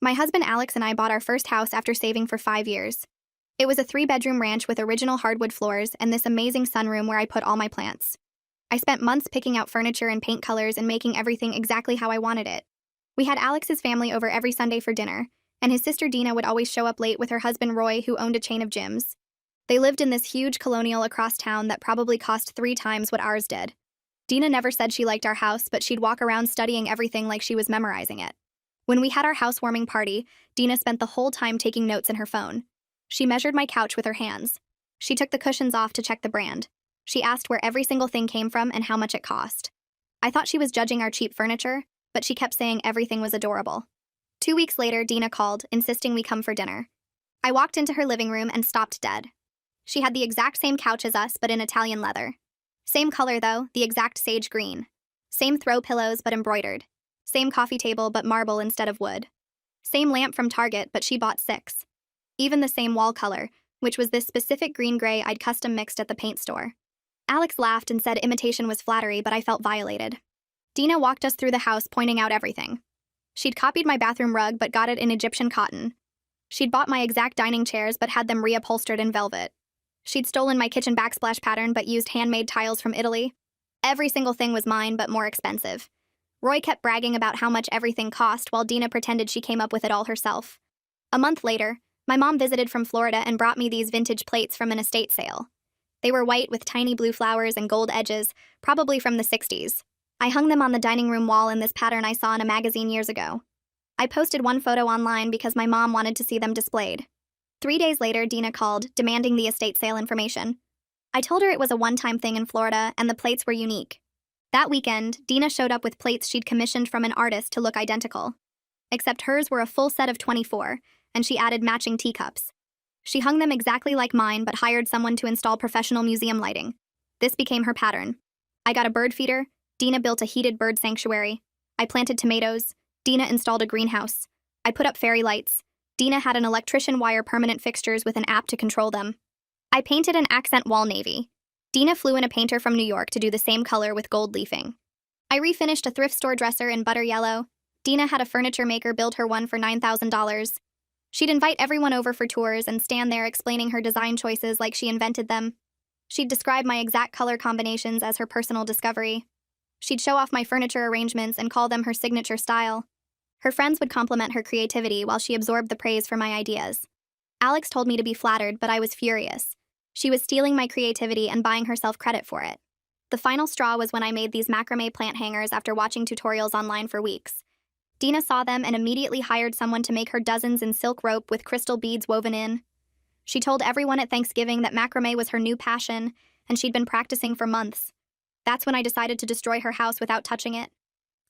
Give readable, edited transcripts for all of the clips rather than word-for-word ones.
My husband Alex and I bought our first house after saving for 5 years. It was a 3-bedroom ranch with original hardwood floors and this amazing sunroom where I put all my plants. I spent months picking out furniture and paint colors and making everything exactly how I wanted it. We had Alex's family over every Sunday for dinner, and his sister Dina would always show up late with her husband Roy, who owned a chain of gyms. They lived in this huge colonial across town that probably cost 3 times what ours did. Dina never said she liked our house, but she'd walk around studying everything like she was memorizing it. When we had our housewarming party, Dina spent the whole time taking notes in her phone. She measured my couch with her hands. She took the cushions off to check the brand. She asked where every single thing came from and how much it cost. I thought she was judging our cheap furniture, but she kept saying everything was adorable. 2 weeks later, Dina called, insisting we come for dinner. I walked into her living room and stopped dead. She had the exact same couch as us, but in Italian leather. Same color, though, the exact sage green. Same throw pillows, but embroidered. Same coffee table, but marble instead of wood. Same lamp from Target, but she bought 6. Even the same wall color, which was this specific green-gray I'd custom mixed at the paint store. Alex laughed and said imitation was flattery, but I felt violated. Dina walked us through the house, pointing out everything. She'd copied my bathroom rug, but got it in Egyptian cotton. She'd bought my exact dining chairs, but had them reupholstered in velvet. She'd stolen my kitchen backsplash pattern, but used handmade tiles from Italy. Every single thing was mine, but more expensive. Roy kept bragging about how much everything cost, while Dina pretended she came up with it all herself. A month later, my mom visited from Florida and brought me these vintage plates from an estate sale. They were white with tiny blue flowers and gold edges, probably from the 60s. I hung them on the dining room wall in this pattern I saw in a magazine years ago. I posted one photo online because my mom wanted to see them displayed. 3 days later, Dina called, demanding the estate sale information. I told her it was a one-time thing in Florida and the plates were unique. That weekend, Dina showed up with plates she'd commissioned from an artist to look identical. Except hers were a full set of 24, and she added matching teacups. She hung them exactly like mine, but hired someone to install professional museum lighting. This became her pattern. I got a bird feeder. Dina built a heated bird sanctuary. I planted tomatoes. Dina installed a greenhouse. I put up fairy lights. Dina had an electrician wire permanent fixtures with an app to control them. I painted an accent wall navy. Dina flew in a painter from New York to do the same color with gold leafing. I refinished a thrift store dresser in butter yellow. Dina had a furniture maker build her one for $9,000. She'd invite everyone over for tours and stand there explaining her design choices like she invented them. She'd describe my exact color combinations as her personal discovery. She'd show off my furniture arrangements and call them her signature style. Her friends would compliment her creativity while she absorbed the praise for my ideas. Alex told me to be flattered, but I was furious. She was stealing my creativity and buying herself credit for it. The final straw was when I made these macrame plant hangers after watching tutorials online for weeks. Dina saw them and immediately hired someone to make her dozens in silk rope with crystal beads woven in. She told everyone at Thanksgiving that macrame was her new passion, and she'd been practicing for months. That's when I decided to destroy her house without touching it.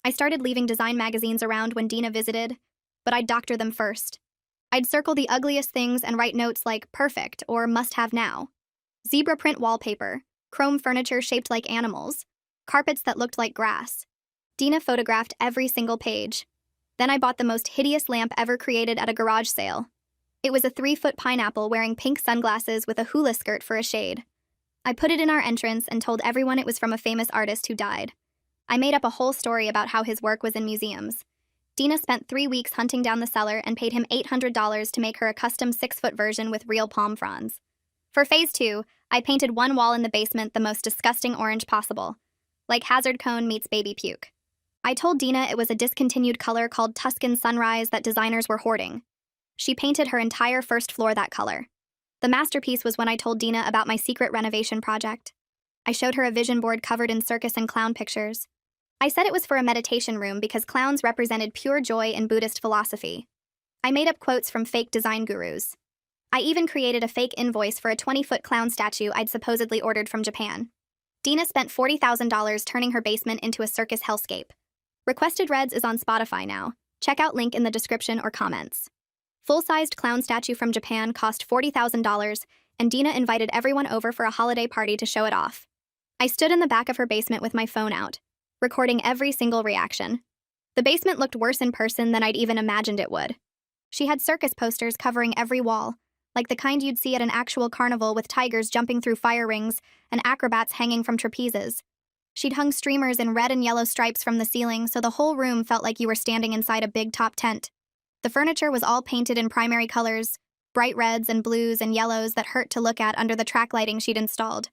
I started leaving design magazines around when Dina visited, but I'd doctor them first. I'd circle the ugliest things and write notes like perfect or must have now. Zebra print wallpaper, chrome furniture shaped like animals, carpets that looked like grass. Dina photographed every single page. Then I bought the most hideous lamp ever created at a garage sale. It was a 3-foot pineapple wearing pink sunglasses with a hula skirt for a shade. I put it in our entrance and told everyone it was from a famous artist who died. I made up a whole story about how his work was in museums. Dina spent 3 weeks hunting down the seller and paid him $800 to make her a custom 6-foot version with real palm fronds. For phase 2, I painted one wall in the basement the most disgusting orange possible, like hazard cone meets baby puke. I told Dina it was a discontinued color called Tuscan Sunrise that designers were hoarding. She painted her entire first floor that color. The masterpiece was when I told Dina about my secret renovation project. I showed her a vision board covered in circus and clown pictures. I said it was for a meditation room because clowns represented pure joy in Buddhist philosophy. I made up quotes from fake design gurus. I even created a fake invoice for a 20-foot clown statue I'd supposedly ordered from Japan. Dina spent $40,000 turning her basement into a circus hellscape. Requested Reds is on Spotify now. Check out link in the description or comments. Full-sized clown statue from Japan cost $40,000, and Dina invited everyone over for a holiday party to show it off. I stood in the back of her basement with my phone out, recording every single reaction. The basement looked worse in person than I'd even imagined it would. She had circus posters covering every wall, like the kind you'd see at an actual carnival with tigers jumping through fire rings and acrobats hanging from trapezes. She'd hung streamers in red and yellow stripes from the ceiling so the whole room felt like you were standing inside a big top tent. The furniture was all painted in primary colors, bright reds and blues and yellows that hurt to look at under the track lighting she'd installed.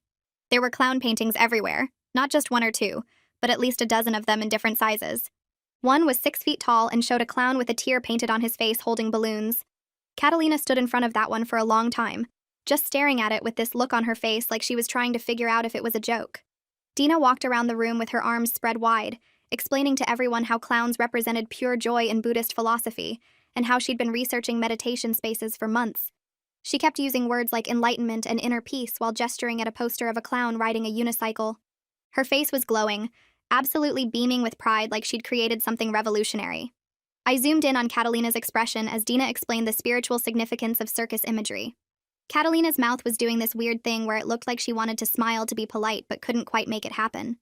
There were clown paintings everywhere, not just one or two, but at least a dozen of them in different sizes. One was 6 feet tall and showed a clown with a tear painted on his face holding balloons. Catalina stood in front of that one for a long time, just staring at it with this look on her face like she was trying to figure out if it was a joke. Dina walked around the room with her arms spread wide, explaining to everyone how clowns represented pure joy in Buddhist philosophy, and how she'd been researching meditation spaces for months. She kept using words like enlightenment and inner peace while gesturing at a poster of a clown riding a unicycle. Her face was glowing, absolutely beaming with pride like she'd created something revolutionary. I zoomed in on Catalina's expression as Dina explained the spiritual significance of circus imagery. Catalina's mouth was doing this weird thing where it looked like she wanted to smile to be polite but couldn't quite make it happen.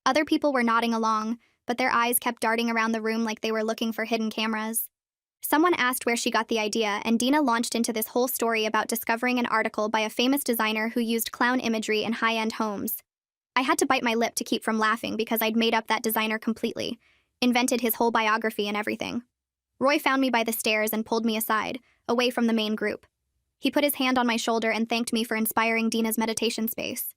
Other people were nodding along, but their eyes kept darting around the room like they were looking for hidden cameras. Someone asked where she got the idea, and Dina launched into this whole story about discovering an article by a famous designer who used clown imagery in high-end homes. I had to bite my lip to keep from laughing because I'd made up that designer completely, invented his whole biography and everything. Roy found me by the stairs and pulled me aside, away from the main group. He put his hand on my shoulder and thanked me for inspiring Dina's meditation space.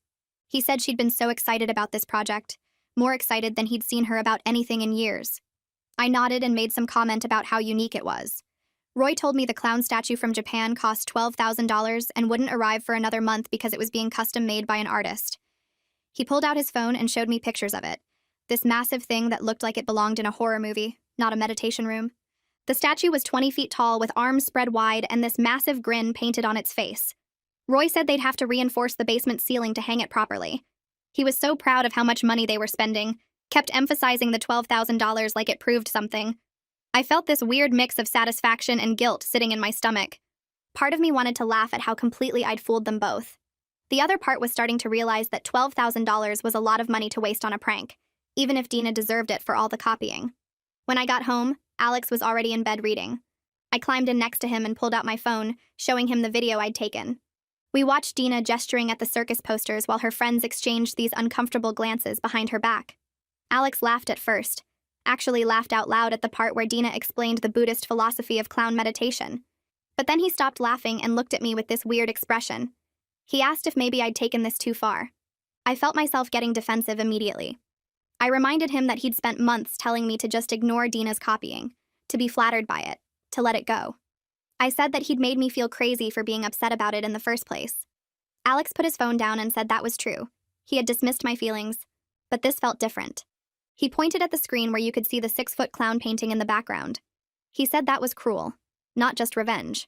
He said she'd been so excited about this project, more excited than he'd seen her about anything in years. I nodded and made some comment about how unique it was. Roy told me the clown statue from Japan cost $12,000 and wouldn't arrive for another month because it was being custom made by an artist. He pulled out his phone and showed me pictures of it. This massive thing that looked like it belonged in a horror movie, not a meditation room. The statue was 20 feet tall with arms spread wide and this massive grin painted on its face. Roy said they'd have to reinforce the basement ceiling to hang it properly. He was so proud of how much money they were spending, kept emphasizing the $12,000 like it proved something. I felt this weird mix of satisfaction and guilt sitting in my stomach. Part of me wanted to laugh at how completely I'd fooled them both. The other part was starting to realize that $12,000 was a lot of money to waste on a prank, even if Dina deserved it for all the copying. When I got home, Alex was already in bed reading. I climbed in next to him and pulled out my phone, showing him the video I'd taken. We watched Dina gesturing at the circus posters while her friends exchanged these uncomfortable glances behind her back. Alex laughed at first, actually laughed out loud at the part where Dina explained the Buddhist philosophy of clown meditation. But then he stopped laughing and looked at me with this weird expression. He asked if maybe I'd taken this too far. I felt myself getting defensive immediately. I reminded him that he'd spent months telling me to just ignore Dina's copying, to be flattered by it, to let it go. I said that he'd made me feel crazy for being upset about it in the first place. Alex put his phone down and said that was true. He had dismissed my feelings, but this felt different. He pointed at the screen where you could see the 6-foot clown painting in the background. He said that was cruel, not just revenge.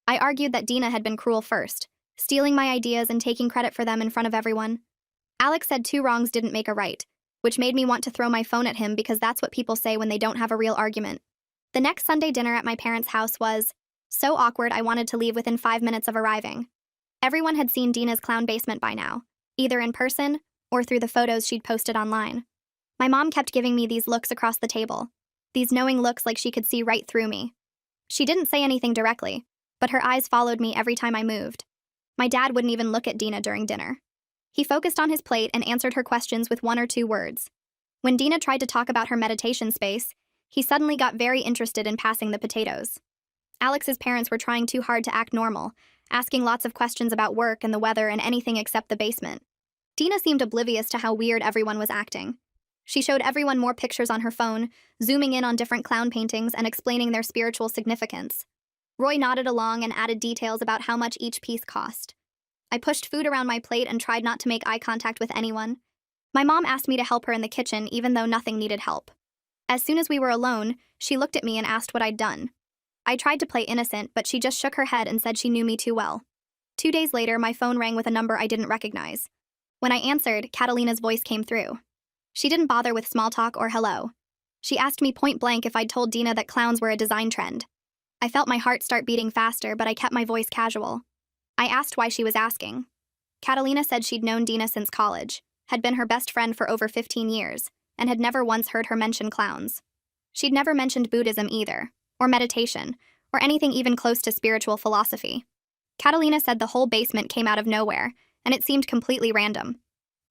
I argued that Dina had been cruel first, stealing my ideas and taking credit for them in front of everyone. Alex said 2 wrongs didn't make a right, which made me want to throw my phone at him because that's what people say when they don't have a real argument. The next Sunday dinner at my parents' house was so awkward I wanted to leave within 5 minutes of arriving. Everyone had seen Dina's clown basement by now, either in person or through the photos she'd posted online. My mom kept giving me these looks across the table, these knowing looks like she could see right through me. She didn't say anything directly, but her eyes followed me every time I moved. My dad wouldn't even look at Dina during dinner. He focused on his plate and answered her questions with 1 or 2 words. When Dina tried to talk about her meditation space, he suddenly got very interested in passing the potatoes. Alex's parents were trying too hard to act normal, asking lots of questions about work and the weather and anything except the basement. Dina seemed oblivious to how weird everyone was acting. She showed everyone more pictures on her phone, zooming in on different clown paintings and explaining their spiritual significance. Roy nodded along and added details about how much each piece cost. I pushed food around my plate and tried not to make eye contact with anyone. My mom asked me to help her in the kitchen even though nothing needed help. As soon as we were alone, she looked at me and asked what I'd done. I tried to play innocent, but she just shook her head and said she knew me too well. 2 days later, my phone rang with a number I didn't recognize. When I answered, Catalina's voice came through. She didn't bother with small talk or hello. She asked me point blank if I'd told Dina that clowns were a design trend. I felt my heart start beating faster, but I kept my voice casual. I asked why she was asking. Catalina said she'd known Dina since college, had been her best friend for over 15 years, and had never once heard her mention clowns. She'd never mentioned Buddhism either, or meditation, or anything even close to spiritual philosophy. Catalina said the whole basement came out of nowhere, and it seemed completely random.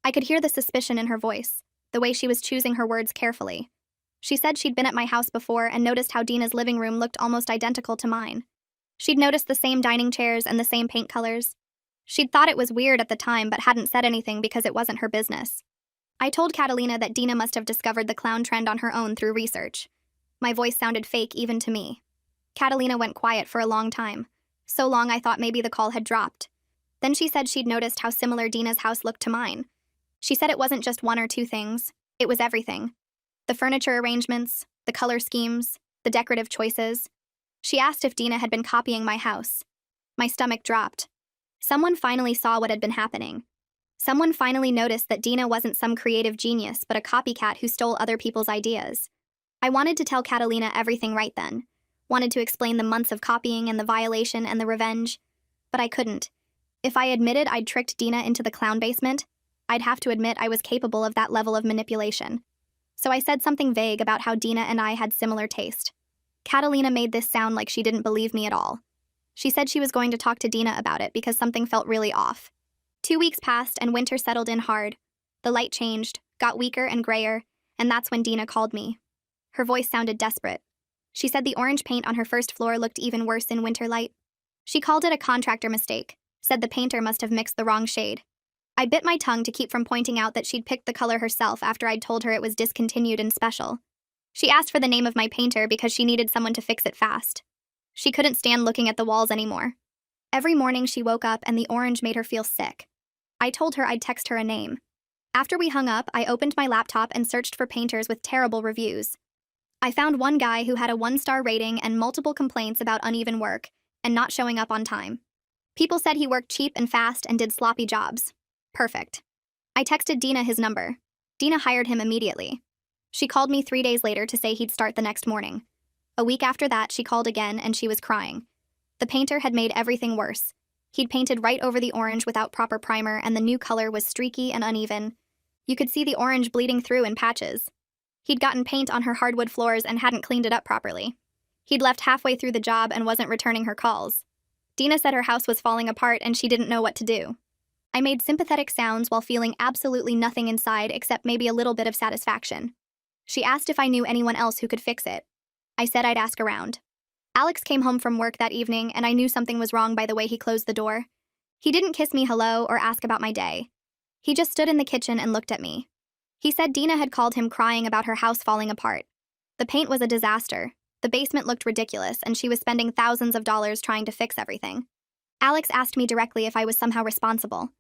I could hear the suspicion in her voice, the way she was choosing her words carefully. She said she'd been at my house before and noticed how Dina's living room looked almost identical to mine. She'd noticed the same dining chairs and the same paint colors. She'd thought it was weird at the time but hadn't said anything because it wasn't her business. I told Catalina that Dina must have discovered the clown trend on her own through research. My voice sounded fake even to me. Catalina went quiet for a long time. So long I thought maybe the call had dropped. Then she said she'd noticed how similar Dina's house looked to mine. She said it wasn't just one or two things, it was everything. The furniture arrangements, the color schemes, the decorative choices. She asked if Dina had been copying my house. My stomach dropped. Someone finally saw what had been happening. Someone finally noticed that Dina wasn't some creative genius but a copycat who stole other people's ideas. I wanted to tell Catalina everything right then. Wanted to explain the months of copying and the violation and the revenge. But I couldn't. If I admitted I'd tricked Dina into the clown basement, I'd have to admit I was capable of that level of manipulation. So I said something vague about how Dina and I had similar taste. Catalina made this sound like she didn't believe me at all. She said she was going to talk to Dina about it because something felt really off. 2 weeks passed and winter settled in hard. The light changed, got weaker and grayer, and that's when Dina called me. Her voice sounded desperate. She said the orange paint on her first floor looked even worse in winter light. She called it a contractor mistake, said the painter must have mixed the wrong shade. I bit my tongue to keep from pointing out that she'd picked the color herself after I'd told her it was discontinued and special. She asked for the name of my painter because she needed someone to fix it fast. She couldn't stand looking at the walls anymore. Every morning she woke up and the orange made her feel sick. I told her I'd text her a name. After we hung up, I opened my laptop and searched for painters with terrible reviews. I found one guy who had a 1-star rating and multiple complaints about uneven work and not showing up on time. People said he worked cheap and fast and did sloppy jobs. Perfect. I texted Dina his number. Dina hired him immediately. She called me 3 days later to say he'd start the next morning. A week after that, she called again and she was crying. The painter had made everything worse. He'd painted right over the orange without proper primer and the new color was streaky and uneven. You could see the orange bleeding through in patches. He'd gotten paint on her hardwood floors and hadn't cleaned it up properly. He'd left halfway through the job and wasn't returning her calls. Dina said her house was falling apart and she didn't know what to do. I made sympathetic sounds while feeling absolutely nothing inside except maybe a little bit of satisfaction. She asked if I knew anyone else who could fix it. I said I'd ask around. Alex came home from work that evening and I knew something was wrong by the way he closed the door. He didn't kiss me hello or ask about my day. He just stood in the kitchen and looked at me. He said Dina had called him crying about her house falling apart. The paint was a disaster. The basement looked ridiculous and she was spending thousands of dollars trying to fix everything. Alex asked me directly if I was somehow responsible.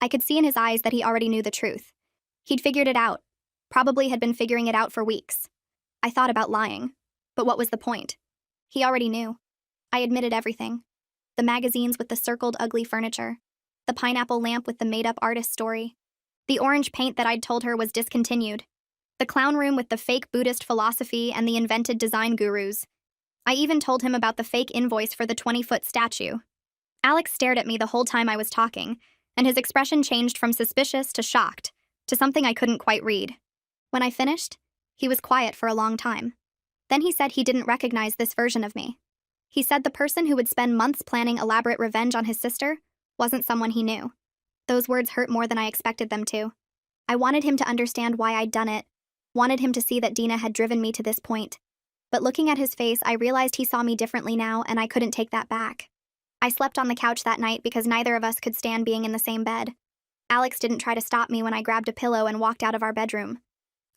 I could see in his eyes that he already knew the truth. He'd figured it out. Probably had been figuring it out for weeks. I thought about lying. But what was the point? He already knew. I admitted everything. The magazines with the circled ugly furniture. The pineapple lamp with the made-up artist story. The orange paint that I'd told her was discontinued. The clown room with the fake Buddhist philosophy and the invented design gurus. I even told him about the fake invoice for the 20-foot statue. Alex stared at me the whole time I was talking, and his expression changed from suspicious to shocked, to something I couldn't quite read. When I finished, he was quiet for a long time. Then he said he didn't recognize this version of me. He said the person who would spend months planning elaborate revenge on his sister wasn't someone he knew. Those words hurt more than I expected them to. I wanted him to understand why I'd done it, wanted him to see that Dina had driven me to this point. But looking at his face, I realized he saw me differently now, and I couldn't take that back. I slept on the couch that night because neither of us could stand being in the same bed. Alex didn't try to stop me when I grabbed a pillow and walked out of our bedroom.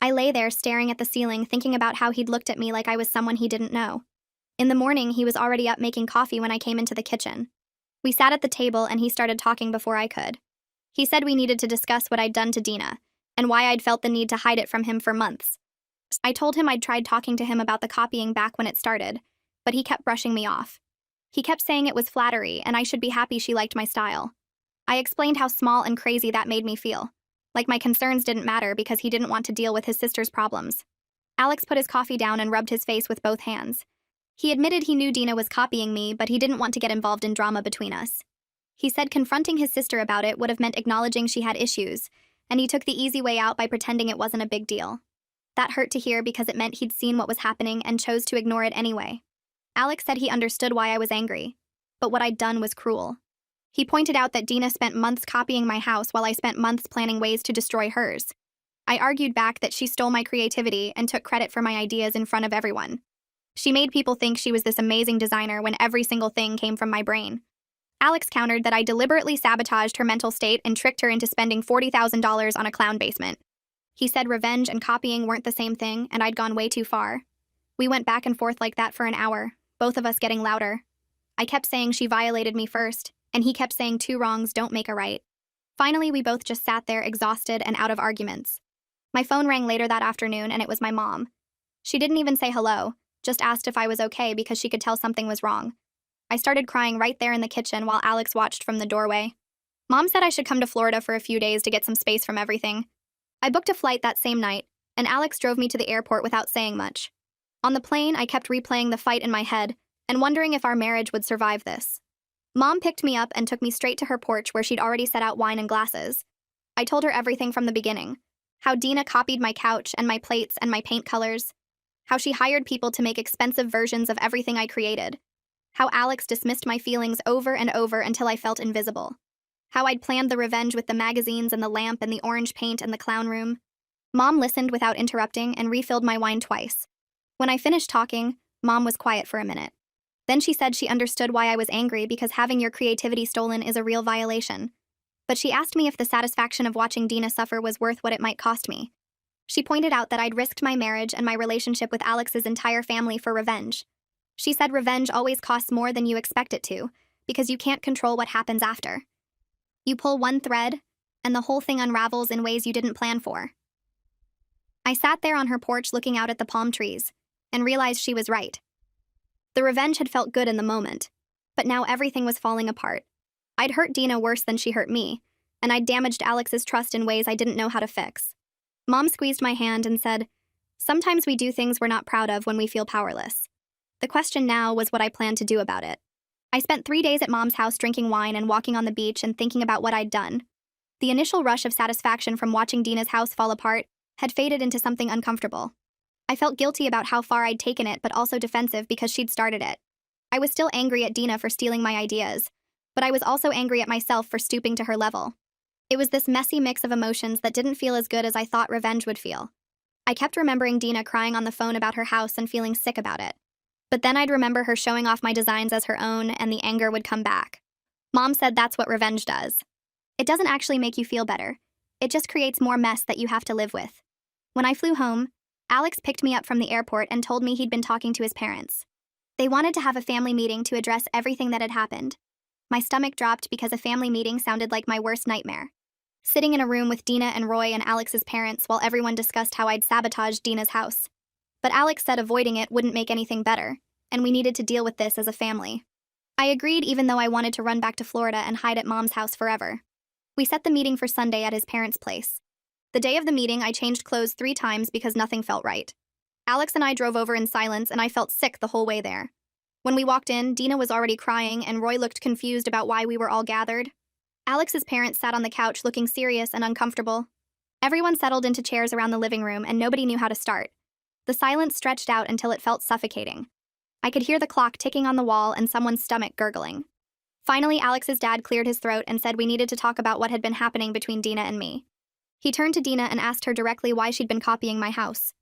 I lay there staring at the ceiling, thinking about how he'd looked at me like I was someone he didn't know. In the morning, he was already up making coffee when I came into the kitchen. We sat at the table and he started talking before I could. He said we needed to discuss what I'd done to Dina, and why I'd felt the need to hide it from him for months. I told him I'd tried talking to him about the copying back when it started, but he kept brushing me off. He kept saying it was flattery and I should be happy she liked my style. I explained how small and crazy that made me feel. Like my concerns didn't matter because he didn't want to deal with his sister's problems. Alex put his coffee down and rubbed his face with both hands. He admitted he knew Dina was copying me, but he didn't want to get involved in drama between us. He said confronting his sister about it would have meant acknowledging she had issues, and he took the easy way out by pretending it wasn't a big deal. That hurt to hear because it meant he'd seen what was happening and chose to ignore it anyway. Alex said he understood why I was angry, but what I'd done was cruel. He pointed out that Dina spent months copying my house while I spent months planning ways to destroy hers. I argued back that she stole my creativity and took credit for my ideas in front of everyone. She made people think she was this amazing designer when every single thing came from my brain. Alex countered that I deliberately sabotaged her mental state and tricked her into spending $40,000 on a clown basement. He said revenge and copying weren't the same thing, and I'd gone way too far. We went back and forth like that for an hour, both of us getting louder. I kept saying she violated me first, and he kept saying two wrongs don't make a right. Finally, we both just sat there exhausted and out of arguments. My phone rang later that afternoon, and it was my mom. She didn't even say hello, just asked if I was okay because she could tell something was wrong. I started crying right there in the kitchen while Alex watched from the doorway. Mom said I should come to Florida for a few days to get some space from everything. I booked a flight that same night, and Alex drove me to the airport without saying much. On the plane, I kept replaying the fight in my head and wondering if our marriage would survive this. Mom picked me up and took me straight to her porch where she'd already set out wine and glasses. I told her everything from the beginning. How Dina copied my couch and my plates and my paint colors. How she hired people to make expensive versions of everything I created. How Alex dismissed my feelings over and over until I felt invisible. How I'd planned the revenge with the magazines and the lamp and the orange paint and the clown room. Mom listened without interrupting and refilled my wine twice. When I finished talking, Mom was quiet for a minute. Then she said she understood why I was angry because having your creativity stolen is a real violation. But she asked me if the satisfaction of watching Dina suffer was worth what it might cost me. She pointed out that I'd risked my marriage and my relationship with Alex's entire family for revenge. She said revenge always costs more than you expect it to, because you can't control what happens after. You pull one thread, and the whole thing unravels in ways you didn't plan for. I sat there on her porch looking out at the palm trees, and realized she was right. The revenge had felt good in the moment, but now everything was falling apart. I'd hurt Dina worse than she hurt me, and I'd damaged Alex's trust in ways I didn't know how to fix. Mom squeezed my hand and said, "Sometimes we do things we're not proud of when we feel powerless." The question now was what I planned to do about it. I spent 3 days at Mom's house drinking wine and walking on the beach and thinking about what I'd done. The initial rush of satisfaction from watching Dina's house fall apart had faded into something uncomfortable. I felt guilty about how far I'd taken it, but also defensive because she'd started it. I was still angry at Dina for stealing my ideas, but I was also angry at myself for stooping to her level. It was this messy mix of emotions that didn't feel as good as I thought revenge would feel. I kept remembering Dina crying on the phone about her house and feeling sick about it. But then I'd remember her showing off my designs as her own, and the anger would come back. Mom said that's what revenge does. It doesn't actually make you feel better. It just creates more mess that you have to live with. When I flew home, Alex picked me up from the airport and told me he'd been talking to his parents. They wanted to have a family meeting to address everything that had happened. My stomach dropped because a family meeting sounded like my worst nightmare. Sitting in a room with Dina and Roy and Alex's parents while everyone discussed how I'd sabotaged Dina's house. But Alex said avoiding it wouldn't make anything better, and we needed to deal with this as a family. I agreed even though I wanted to run back to Florida and hide at Mom's house forever. We set the meeting for Sunday at his parents' place. The day of the meeting, I changed clothes 3 times because nothing felt right. Alex and I drove over in silence, and I felt sick the whole way there. When we walked in, Dina was already crying, and Roy looked confused about why we were all gathered. Alex's parents sat on the couch looking serious and uncomfortable. Everyone settled into chairs around the living room, and nobody knew how to start. The silence stretched out until it felt suffocating. I could hear the clock ticking on the wall and someone's stomach gurgling. Finally, Alex's dad cleared his throat and said we needed to talk about what had been happening between Dina and me. He turned to Dina and asked her directly why she'd been copying my house.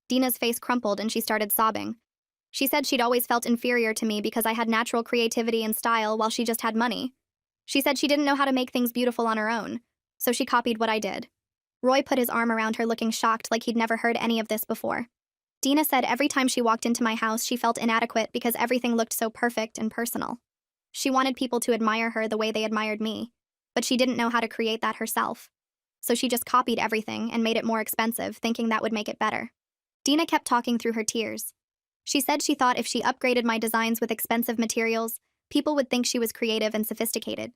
Dina's face crumpled and she started sobbing. She said she'd always felt inferior to me because I had natural creativity and style while she just had money. She said she didn't know how to make things beautiful on her own, so she copied what I did. Roy put his arm around her looking shocked like he'd never heard any of this before. Dina said every time she walked into my house she felt inadequate because everything looked so perfect and personal. She wanted people to admire her the way they admired me, but she didn't know how to create that herself. So she just copied everything and made it more expensive, thinking that would make it better. Dina kept talking through her tears. She said she thought if she upgraded my designs with expensive materials, people would think she was creative and sophisticated.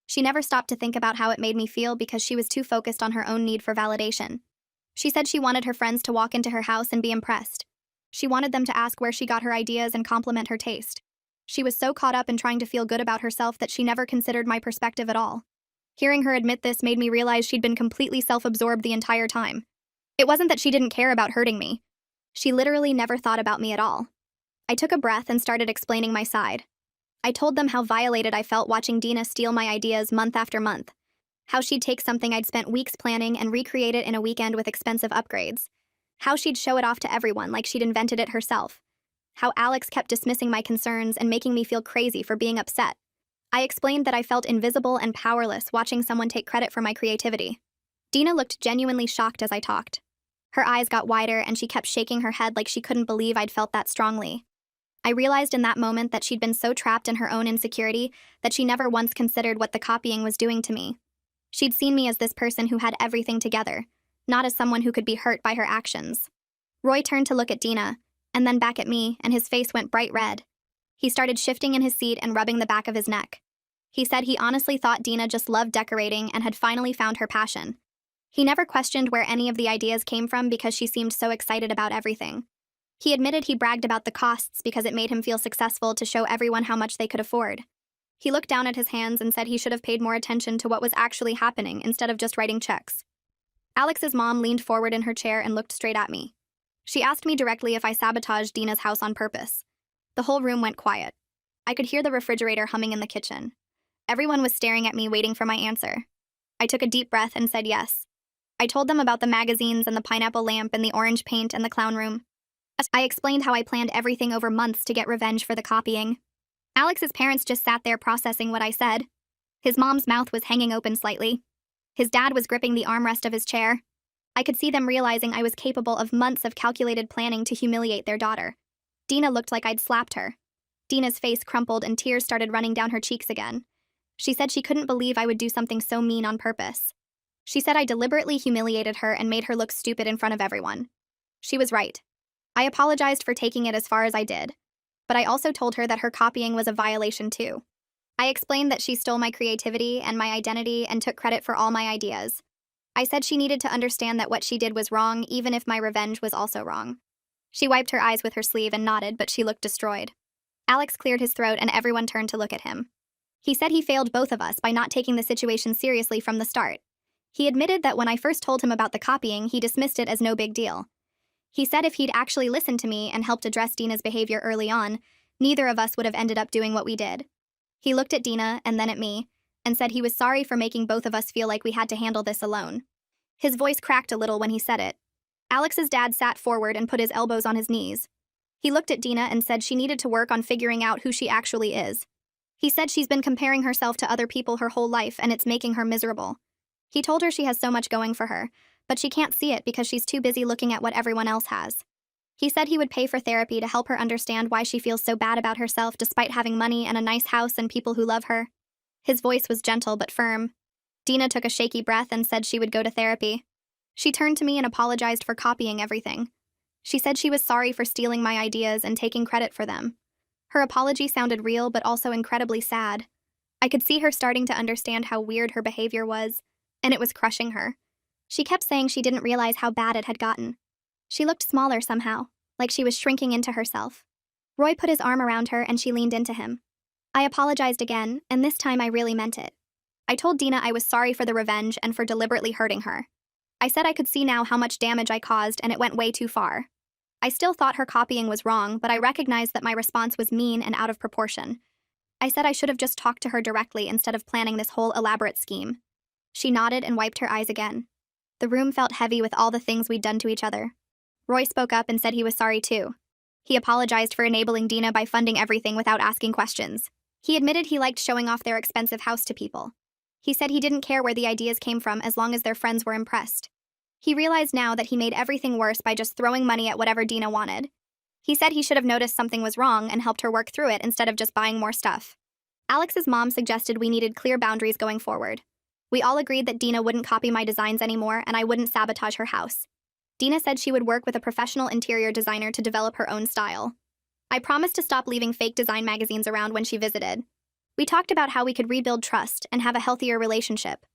She never stopped to think about how it made me feel because she was too focused on her own need for validation. She said she wanted her friends to walk into her house and be impressed. She wanted them to ask where she got her ideas and compliment her taste. She was so caught up in trying to feel good about herself that she never considered my perspective at all. Hearing her admit this made me realize she'd been completely self-absorbed the entire time. It wasn't that she didn't care about hurting me. She literally never thought about me at all. I took a breath and started explaining my side. I told them how violated I felt watching Dina steal my ideas month after month, How she'd take something I'd spent weeks planning and recreate it in a weekend with expensive upgrades. How she'd show it off to everyone like she'd invented it herself. How Alex kept dismissing my concerns and making me feel crazy for being upset. I explained that I felt invisible and powerless watching someone take credit for my creativity. Dina looked genuinely shocked as I talked. Her eyes got wider and she kept shaking her head like she couldn't believe I'd felt that strongly. I realized in that moment that she'd been so trapped in her own insecurity that she never once considered what the copying was doing to me. She'd seen me as this person who had everything together, not as someone who could be hurt by her actions. Roy turned to look at Dina, and then back at me, and his face went bright red. He started shifting in his seat and rubbing the back of his neck. He said he honestly thought Dina just loved decorating and had finally found her passion. He never questioned where any of the ideas came from because she seemed so excited about everything. He admitted he bragged about the costs because it made him feel successful to show everyone how much they could afford. He looked down at his hands and said he should have paid more attention to what was actually happening instead of just writing checks. Alex's mom leaned forward in her chair and looked straight at me. She asked me directly if I sabotaged Dina's house on purpose. The whole room went quiet. I could hear the refrigerator humming in the kitchen. Everyone was staring at me, waiting for my answer. I took a deep breath and said yes. I told them about the magazines and the pineapple lamp and the orange paint and the clown room. I explained how I planned everything over months to get revenge for the copying. Alex's parents just sat there processing what I said. His mom's mouth was hanging open slightly. His dad was gripping the armrest of his chair. I could see them realizing I was capable of months of calculated planning to humiliate their daughter. Dina looked like I'd slapped her. Dina's face crumpled and tears started running down her cheeks again. She said she couldn't believe I would do something so mean on purpose. She said I deliberately humiliated her and made her look stupid in front of everyone. She was right. I apologized for taking it as far as I did, but I also told her that her copying was a violation too. I explained that she stole my creativity and my identity and took credit for all my ideas. I said she needed to understand that what she did was wrong, even if my revenge was also wrong. She wiped her eyes with her sleeve and nodded, but she looked destroyed. Alex cleared his throat and everyone turned to look at him. He said he failed both of us by not taking the situation seriously from the start. He admitted that when I first told him about the copying, he dismissed it as no big deal. He said if he'd actually listened to me and helped address Dina's behavior early on, neither of us would have ended up doing what we did. He looked at Dina and then at me, and said he was sorry for making both of us feel like we had to handle this alone. His voice cracked a little when he said it. Alex's dad sat forward and put his elbows on his knees. He looked at Dina and said she needed to work on figuring out who she actually is. He said she's been comparing herself to other people her whole life and it's making her miserable. He told her she has so much going for her, but she can't see it because she's too busy looking at what everyone else has. He said he would pay for therapy to help her understand why she feels so bad about herself despite having money and a nice house and people who love her. His voice was gentle but firm. Dina took a shaky breath and said she would go to therapy. She turned to me and apologized for copying everything. She said she was sorry for stealing my ideas and taking credit for them. Her apology sounded real but also incredibly sad. I could see her starting to understand how weird her behavior was, and it was crushing her. She kept saying she didn't realize how bad it had gotten. She looked smaller somehow, like she was shrinking into herself. Roy put his arm around her and she leaned into him. I apologized again, and this time I really meant it. I told Dina I was sorry for the revenge and for deliberately hurting her. I said I could see now how much damage I caused and it went way too far. I still thought her copying was wrong, but I recognized that my response was mean and out of proportion. I said I should have just talked to her directly instead of planning this whole elaborate scheme. She nodded and wiped her eyes again. The room felt heavy with all the things we'd done to each other. Roy spoke up and said he was sorry too. He apologized for enabling Dina by funding everything without asking questions. He admitted he liked showing off their expensive house to people. He said he didn't care where the ideas came from as long as their friends were impressed. He realized now that he made everything worse by just throwing money at whatever Dina wanted. He said he should have noticed something was wrong and helped her work through it instead of just buying more stuff. Alex's mom suggested we needed clear boundaries going forward. We all agreed that Dina wouldn't copy my designs anymore and I wouldn't sabotage her house. Dina said she would work with a professional interior designer to develop her own style. I promised to stop leaving fake design magazines around when she visited. We talked about how we could rebuild trust and have a healthier relationship.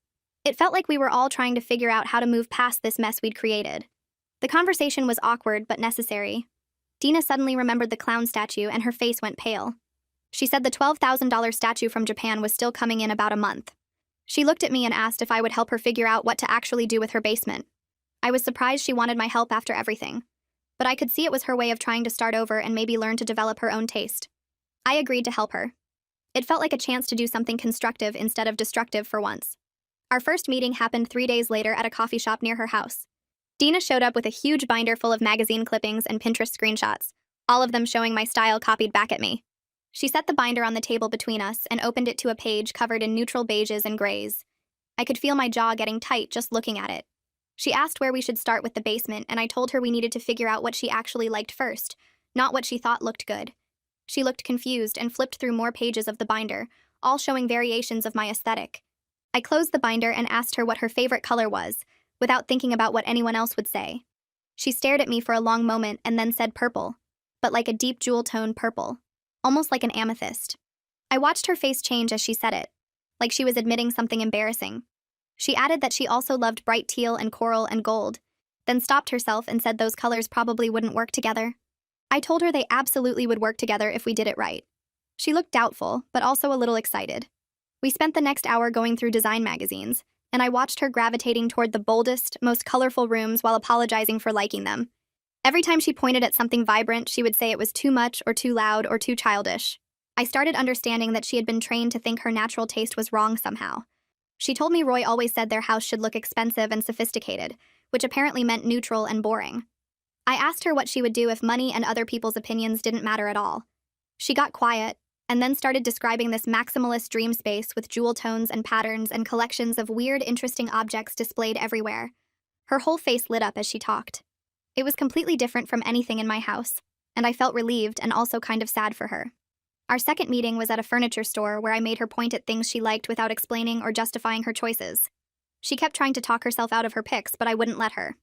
It felt like we were all trying to figure out how to move past this mess we'd created. The conversation was awkward but necessary. Dina suddenly remembered the clown statue and her face went pale. She said the $12,000 statue from Japan was still coming in about a month. She looked at me and asked if I would help her figure out what to actually do with her basement. I was surprised she wanted my help after everything, but I could see it was her way of trying to start over and maybe learn to develop her own taste. I agreed to help her. It felt like a chance to do something constructive instead of destructive for once. Our first meeting happened 3 days later at a coffee shop near her house. Dina showed up with a huge binder full of magazine clippings and Pinterest screenshots, all of them showing my style copied back at me. She set the binder on the table between us and opened it to a page covered in neutral beiges and grays. I could feel my jaw getting tight just looking at it. She asked where we should start with the basement, and I told her we needed to figure out what she actually liked first, not what she thought looked good. She looked confused and flipped through more pages of the binder, all showing variations of my aesthetic. I closed the binder and asked her what her favorite color was, without thinking about what anyone else would say. She stared at me for a long moment and then said purple, but like a deep jewel-tone purple, almost like an amethyst. I watched her face change as she said it, like she was admitting something embarrassing. She added that she also loved bright teal and coral and gold, then stopped herself and said those colors probably wouldn't work together. I told her they absolutely would work together if we did it right. She looked doubtful, but also a little excited. We spent the next hour going through design magazines, and I watched her gravitating toward the boldest, most colorful rooms while apologizing for liking them. Every time she pointed at something vibrant, she would say it was too much or too loud or too childish. I started understanding that she had been trained to think her natural taste was wrong somehow. She told me Roy always said their house should look expensive and sophisticated, which apparently meant neutral and boring. I asked her what she would do if money and other people's opinions didn't matter at all. She got quiet, and then started describing this maximalist dream space with jewel tones and patterns and collections of weird, interesting objects displayed everywhere. Her whole face lit up as she talked. It was completely different from anything in my house, and I felt relieved and also kind of sad for her. Our second meeting was at a furniture store where I made her point at things she liked without explaining or justifying her choices. She kept trying to talk herself out of her picks, but I wouldn't let her.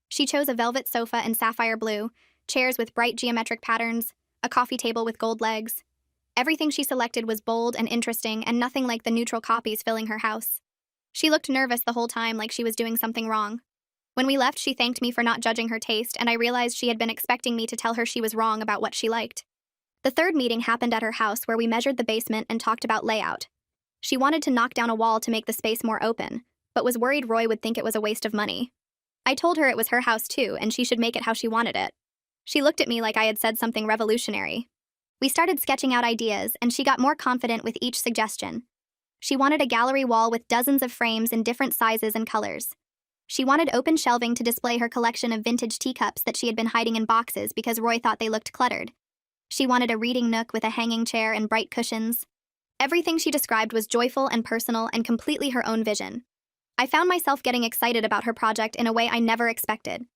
She chose a velvet sofa in sapphire blue, chairs with bright geometric patterns, a coffee table with gold legs. Everything she selected was bold and interesting and nothing like the neutral copies filling her house. She looked nervous the whole time, like she was doing something wrong. When we left, she thanked me for not judging her taste, and I realized she had been expecting me to tell her she was wrong about what she liked. The third meeting happened at her house where we measured the basement and talked about layout. She wanted to knock down a wall to make the space more open, but was worried Roy would think it was a waste of money. I told her it was her house too, and she should make it how she wanted it. She looked at me like I had said something revolutionary. We started sketching out ideas, and she got more confident with each suggestion. She wanted a gallery wall with dozens of frames in different sizes and colors. She wanted open shelving to display her collection of vintage teacups that she had been hiding in boxes because Roy thought they looked cluttered. She wanted a reading nook with a hanging chair and bright cushions. Everything she described was joyful and personal and completely her own vision. I found myself getting excited about her project in a way I never expected.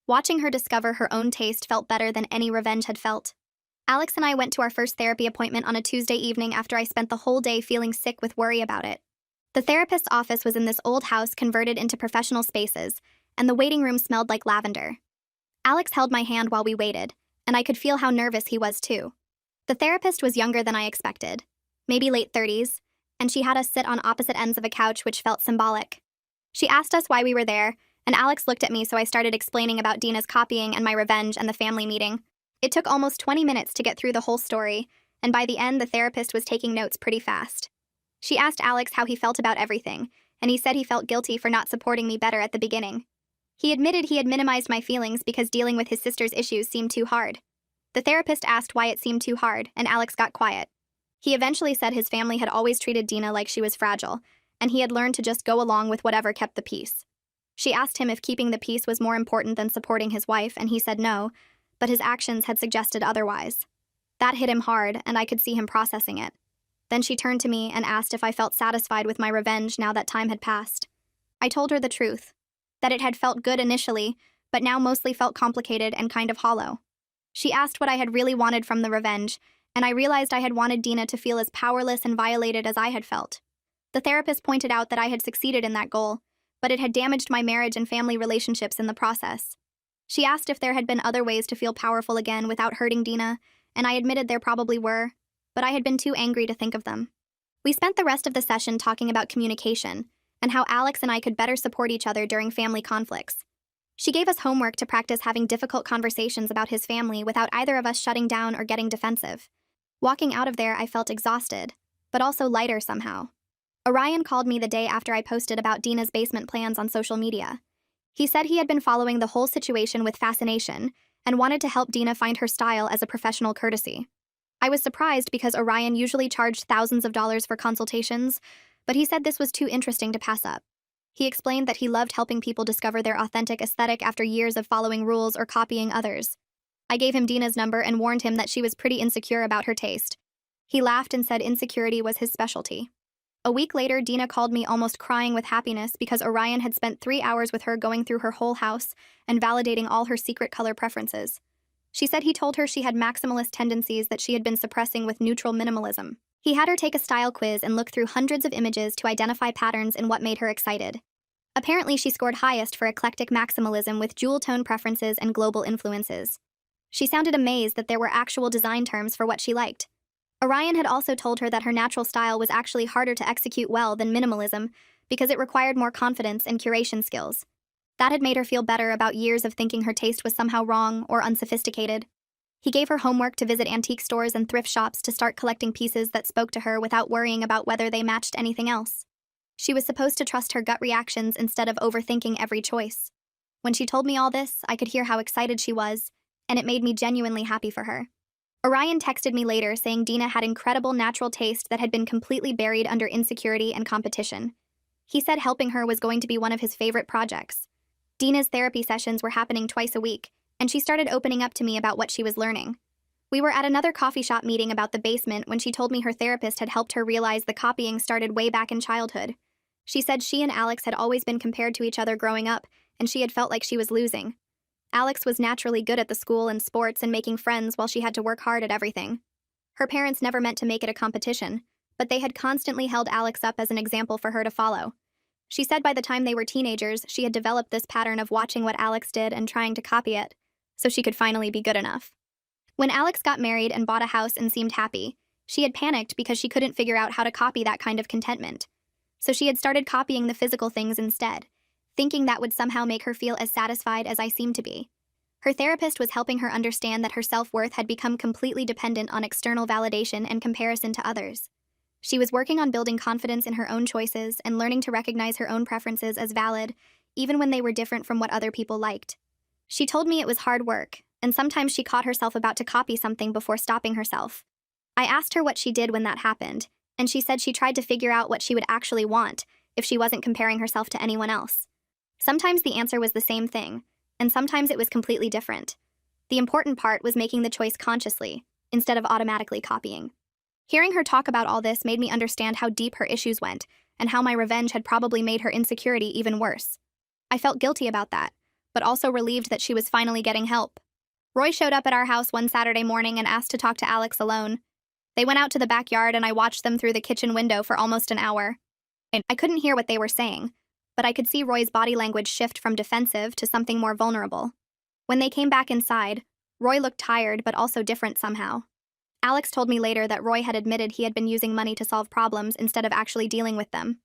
Watching her discover her own taste felt better than any revenge had felt. Alex and I went to our first therapy appointment on a Tuesday evening after I spent the whole day feeling sick with worry about it. The therapist's office was in this old house converted into professional spaces, and the waiting room smelled like lavender. Alex held my hand while we waited, and I could feel how nervous he was too. The therapist was younger than I expected, maybe late 30s, and she had us sit on opposite ends of a couch, which felt symbolic. She asked us why we were there, and Alex looked at me, so I started explaining about Dina's copying and my revenge and the family meeting. It took almost 20 minutes to get through the whole story, and by the end the therapist was taking notes pretty fast. She asked Alex how he felt about everything, and he said he felt guilty for not supporting me better at the beginning. He admitted he had minimized my feelings because dealing with his sister's issues seemed too hard. The therapist asked why it seemed too hard, and Alex got quiet. He eventually said his family had always treated Dina like she was fragile, and he had learned to just go along with whatever kept the peace. She asked him if keeping the peace was more important than supporting his wife, and he said no, but his actions had suggested otherwise. That hit him hard, and I could see him processing it. Then she turned to me and asked if I felt satisfied with my revenge now that time had passed. I told her the truth, that it had felt good initially, but now mostly felt complicated and kind of hollow. She asked what I had really wanted from the revenge, and I realized I had wanted Dina to feel as powerless and violated as I had felt. The therapist pointed out that I had succeeded in that goal, but it had damaged my marriage and family relationships in the process. She asked if there had been other ways to feel powerful again without hurting Dina, and I admitted there probably were, but I had been too angry to think of them. We spent the rest of the session talking about communication, and how Alex and I could better support each other during family conflicts. She gave us homework to practice having difficult conversations about his family without either of us shutting down or getting defensive. Walking out of there, I felt exhausted, but also lighter somehow. Orion called me the day after I posted about Dina's basement plans on social media. He said he had been following the whole situation with fascination and wanted to help Dina find her style as a professional courtesy. I was surprised because Orion usually charged thousands of dollars for consultations, but he said this was too interesting to pass up. He explained that he loved helping people discover their authentic aesthetic after years of following rules or copying others. I gave him Dina's number and warned him that she was pretty insecure about her taste. He laughed and said insecurity was his specialty. A week later, Dina called me almost crying with happiness because Orion had spent 3 hours with her going through her whole house and validating all her secret color preferences. She said he told her she had maximalist tendencies that she had been suppressing with neutral minimalism. He had her take a style quiz and look through hundreds of images to identify patterns in what made her excited. Apparently, she scored highest for eclectic maximalism with jewel tone preferences and global influences. She sounded amazed that there were actual design terms for what she liked. Orion had also told her that her natural style was actually harder to execute well than minimalism because it required more confidence and curation skills. That had made her feel better about years of thinking her taste was somehow wrong or unsophisticated. He gave her homework to visit antique stores and thrift shops to start collecting pieces that spoke to her without worrying about whether they matched anything else. She was supposed to trust her gut reactions instead of overthinking every choice. When she told me all this, I could hear how excited she was, and it made me genuinely happy for her. Orion texted me later saying Dina had incredible natural taste that had been completely buried under insecurity and competition. He said helping her was going to be one of his favorite projects. Dina's therapy sessions were happening twice a week, and she started opening up to me about what she was learning. We were at another coffee shop meeting about the basement when she told me her therapist had helped her realize the copying started way back in childhood. She said she and Alex had always been compared to each other growing up, and she had felt like she was losing. Alex was naturally good at the school and sports and making friends while she had to work hard at everything. Her parents never meant to make it a competition, but they had constantly held Alex up as an example for her to follow. She said by the time they were teenagers, she had developed this pattern of watching what Alex did and trying to copy it, so she could finally be good enough. When Alex got married and bought a house and seemed happy, she had panicked because she couldn't figure out how to copy that kind of contentment. So she had started copying the physical things instead, thinking that would somehow make her feel as satisfied as I seemed to be. Her therapist was helping her understand that her self-worth had become completely dependent on external validation and comparison to others. She was working on building confidence in her own choices and learning to recognize her own preferences as valid, even when they were different from what other people liked. She told me it was hard work, and sometimes she caught herself about to copy something before stopping herself. I asked her what she did when that happened, and she said she tried to figure out what she would actually want if she wasn't comparing herself to anyone else. Sometimes the answer was the same thing, and sometimes it was completely different. The important part was making the choice consciously, instead of automatically copying. Hearing her talk about all this made me understand how deep her issues went, and how my revenge had probably made her insecurity even worse. I felt guilty about that, but also relieved that she was finally getting help. Roy showed up at our house one Saturday morning and asked to talk to Alex alone. They went out to the backyard and I watched them through the kitchen window for almost an hour. I couldn't hear what they were saying, but I could see Roy's body language shift from defensive to something more vulnerable. When they came back inside, Roy looked tired but also different somehow. Alex told me later that Roy had admitted he had been using money to solve problems instead of actually dealing with them.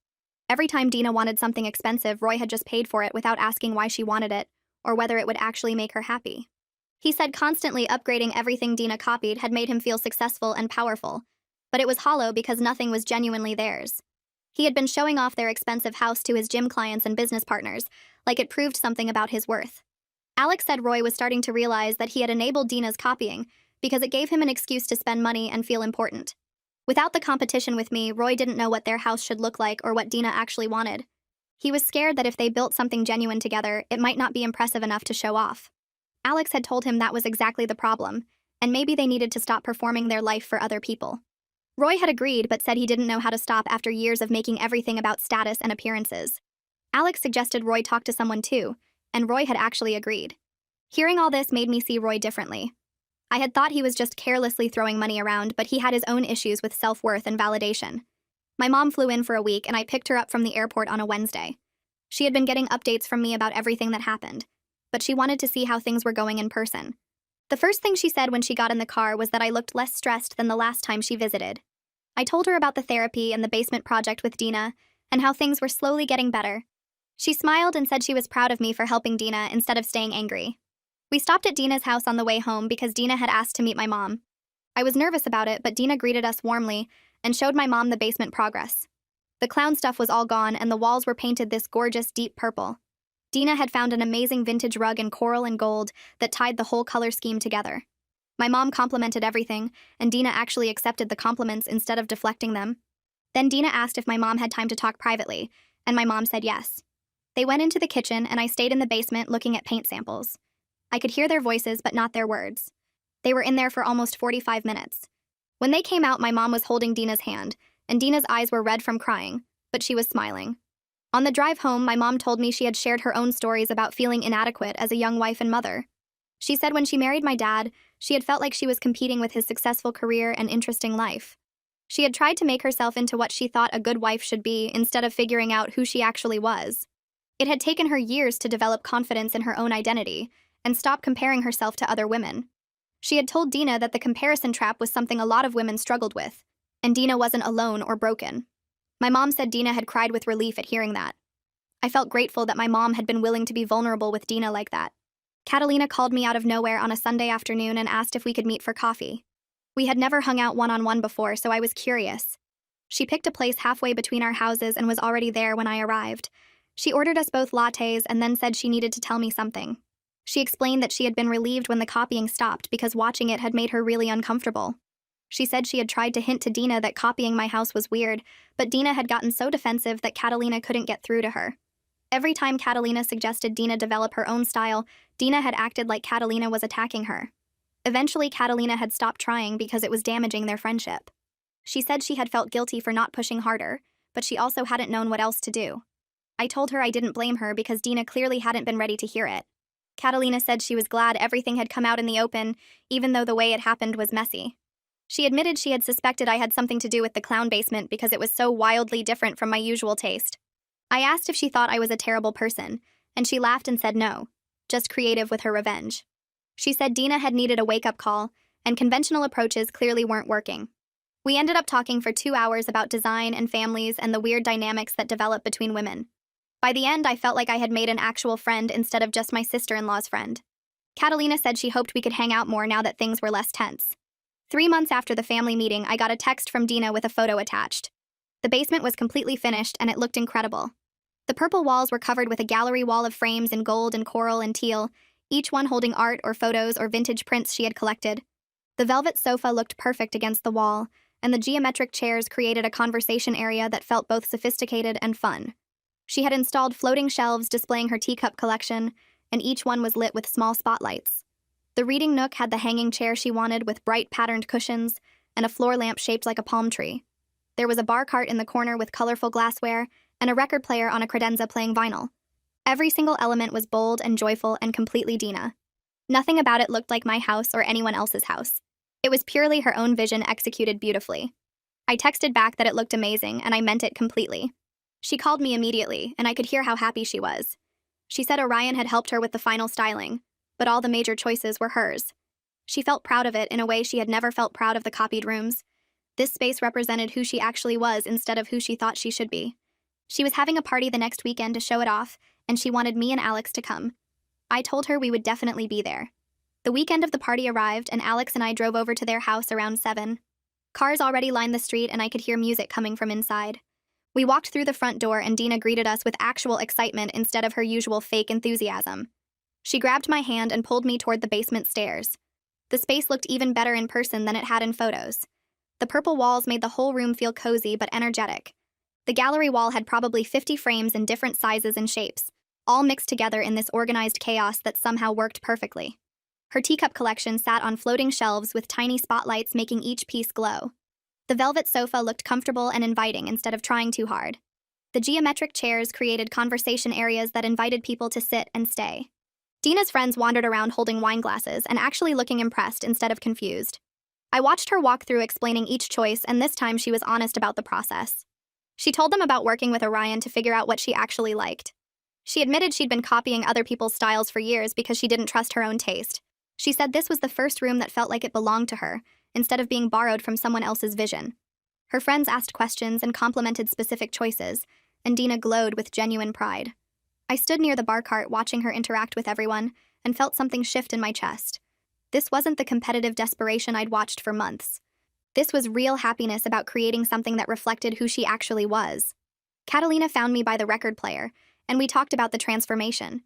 Every time Dina wanted something expensive, Roy had just paid for it without asking why she wanted it, or whether it would actually make her happy. He said constantly upgrading everything Dina copied had made him feel successful and powerful, but it was hollow because nothing was genuinely theirs. He had been showing off their expensive house to his gym clients and business partners, like it proved something about his worth. Alex said Roy was starting to realize that he had enabled Dina's copying because it gave him an excuse to spend money and feel important. Without the competition with me, Roy didn't know what their house should look like or what Dina actually wanted. He was scared that if they built something genuine together, it might not be impressive enough to show off. Alex had told him that was exactly the problem, and maybe they needed to stop performing their life for other people. Roy had agreed but said he didn't know how to stop after years of making everything about status and appearances. Alex suggested Roy talk to someone too, and Roy had actually agreed. Hearing all this made me see Roy differently. I had thought he was just carelessly throwing money around, but he had his own issues with self-worth and validation. My mom flew in for a week and I picked her up from the airport on a Wednesday. She had been getting updates from me about everything that happened, but she wanted to see how things were going in person. The first thing she said when she got in the car was that I looked less stressed than the last time she visited. I told her about the therapy and the basement project with Dina, and how things were slowly getting better. She smiled and said she was proud of me for helping Dina instead of staying angry. We stopped at Dina's house on the way home because Dina had asked to meet my mom. I was nervous about it, but Dina greeted us warmly and showed my mom the basement progress. The clown stuff was all gone and the walls were painted this gorgeous deep purple. Dina had found an amazing vintage rug in coral and gold that tied the whole color scheme together. My mom complimented everything, and Dina actually accepted the compliments instead of deflecting them. Then Dina asked if my mom had time to talk privately, and my mom said yes. They went into the kitchen, and I stayed in the basement looking at paint samples. I could hear their voices, but not their words. They were in there for almost 45 minutes. When they came out, my mom was holding Dina's hand, and Dina's eyes were red from crying, but she was smiling. On the drive home, my mom told me she had shared her own stories about feeling inadequate as a young wife and mother. She said when she married my dad, she had felt like she was competing with his successful career and interesting life. She had tried to make herself into what she thought a good wife should be instead of figuring out who she actually was. It had taken her years to develop confidence in her own identity and stop comparing herself to other women. She had told Dina that the comparison trap was something a lot of women struggled with, and Dina wasn't alone or broken. My mom said Dina had cried with relief at hearing that. I felt grateful that my mom had been willing to be vulnerable with Dina like that. Catalina called me out of nowhere on a Sunday afternoon and asked if we could meet for coffee. We had never hung out one-on-one before, so I was curious. She picked a place halfway between our houses and was already there when I arrived. She ordered us both lattes and then said she needed to tell me something. She explained that she had been relieved when the copying stopped because watching it had made her really uncomfortable. She said she had tried to hint to Dina that copying my house was weird, but Dina had gotten so defensive that Catalina couldn't get through to her. Every time Catalina suggested Dina develop her own style, Dina had acted like Catalina was attacking her. Eventually, Catalina had stopped trying because it was damaging their friendship. She said she had felt guilty for not pushing harder, but she also hadn't known what else to do. I told her I didn't blame her because Dina clearly hadn't been ready to hear it. Catalina said she was glad everything had come out in the open, even though the way it happened was messy. She admitted she had suspected I had something to do with the clown basement because it was so wildly different from my usual taste. I asked if she thought I was a terrible person, and she laughed and said no, just creative with her revenge. She said Dina had needed a wake-up call, and conventional approaches clearly weren't working. We ended up talking for 2 hours about design and families and the weird dynamics that develop between women. By the end, I felt like I had made an actual friend instead of just my sister-in-law's friend. Catalina said she hoped we could hang out more now that things were less tense. 3 months after the family meeting, I got a text from Dina with a photo attached. The basement was completely finished, and it looked incredible. The purple walls were covered with a gallery wall of frames in gold and coral and teal, each one holding art or photos or vintage prints she had collected. The velvet sofa looked perfect against the wall, and the geometric chairs created a conversation area that felt both sophisticated and fun. She had installed floating shelves displaying her teacup collection, and each one was lit with small spotlights. The reading nook had the hanging chair she wanted with bright patterned cushions and a floor lamp shaped like a palm tree. There was a bar cart in the corner with colorful glassware and a record player on a credenza playing vinyl. Every single element was bold and joyful and completely Dina. Nothing about it looked like my house or anyone else's house. It was purely her own vision executed beautifully. I texted back that it looked amazing, and I meant it completely. She called me immediately, and I could hear how happy she was. She said Orion had helped her with the final styling, but all the major choices were hers. She felt proud of it in a way she had never felt proud of the copied rooms. This space represented who she actually was instead of who she thought she should be. She was having a party the next weekend to show it off, and she wanted me and Alex to come. I told her we would definitely be there. The weekend of the party arrived, and Alex and I drove over to their house around 7. Cars already lined the street, and I could hear music coming from inside. We walked through the front door, and Dina greeted us with actual excitement instead of her usual fake enthusiasm. She grabbed my hand and pulled me toward the basement stairs. The space looked even better in person than it had in photos. The purple walls made the whole room feel cozy but energetic. The gallery wall had probably 50 frames in different sizes and shapes, all mixed together in this organized chaos that somehow worked perfectly. Her teacup collection sat on floating shelves with tiny spotlights making each piece glow. The velvet sofa looked comfortable and inviting instead of trying too hard. The geometric chairs created conversation areas that invited people to sit and stay. Dina's friends wandered around holding wine glasses and actually looking impressed instead of confused. I watched her walk through explaining each choice, and this time she was honest about the process. She told them about working with Orion to figure out what she actually liked. She admitted she'd been copying other people's styles for years because she didn't trust her own taste. She said this was the first room that felt like it belonged to her, instead of being borrowed from someone else's vision. Her friends asked questions and complimented specific choices, and Dina glowed with genuine pride. I stood near the bar cart watching her interact with everyone and felt something shift in my chest. This wasn't the competitive desperation I'd watched for months. This was real happiness about creating something that reflected who she actually was. Catalina found me by the record player, and we talked about the transformation.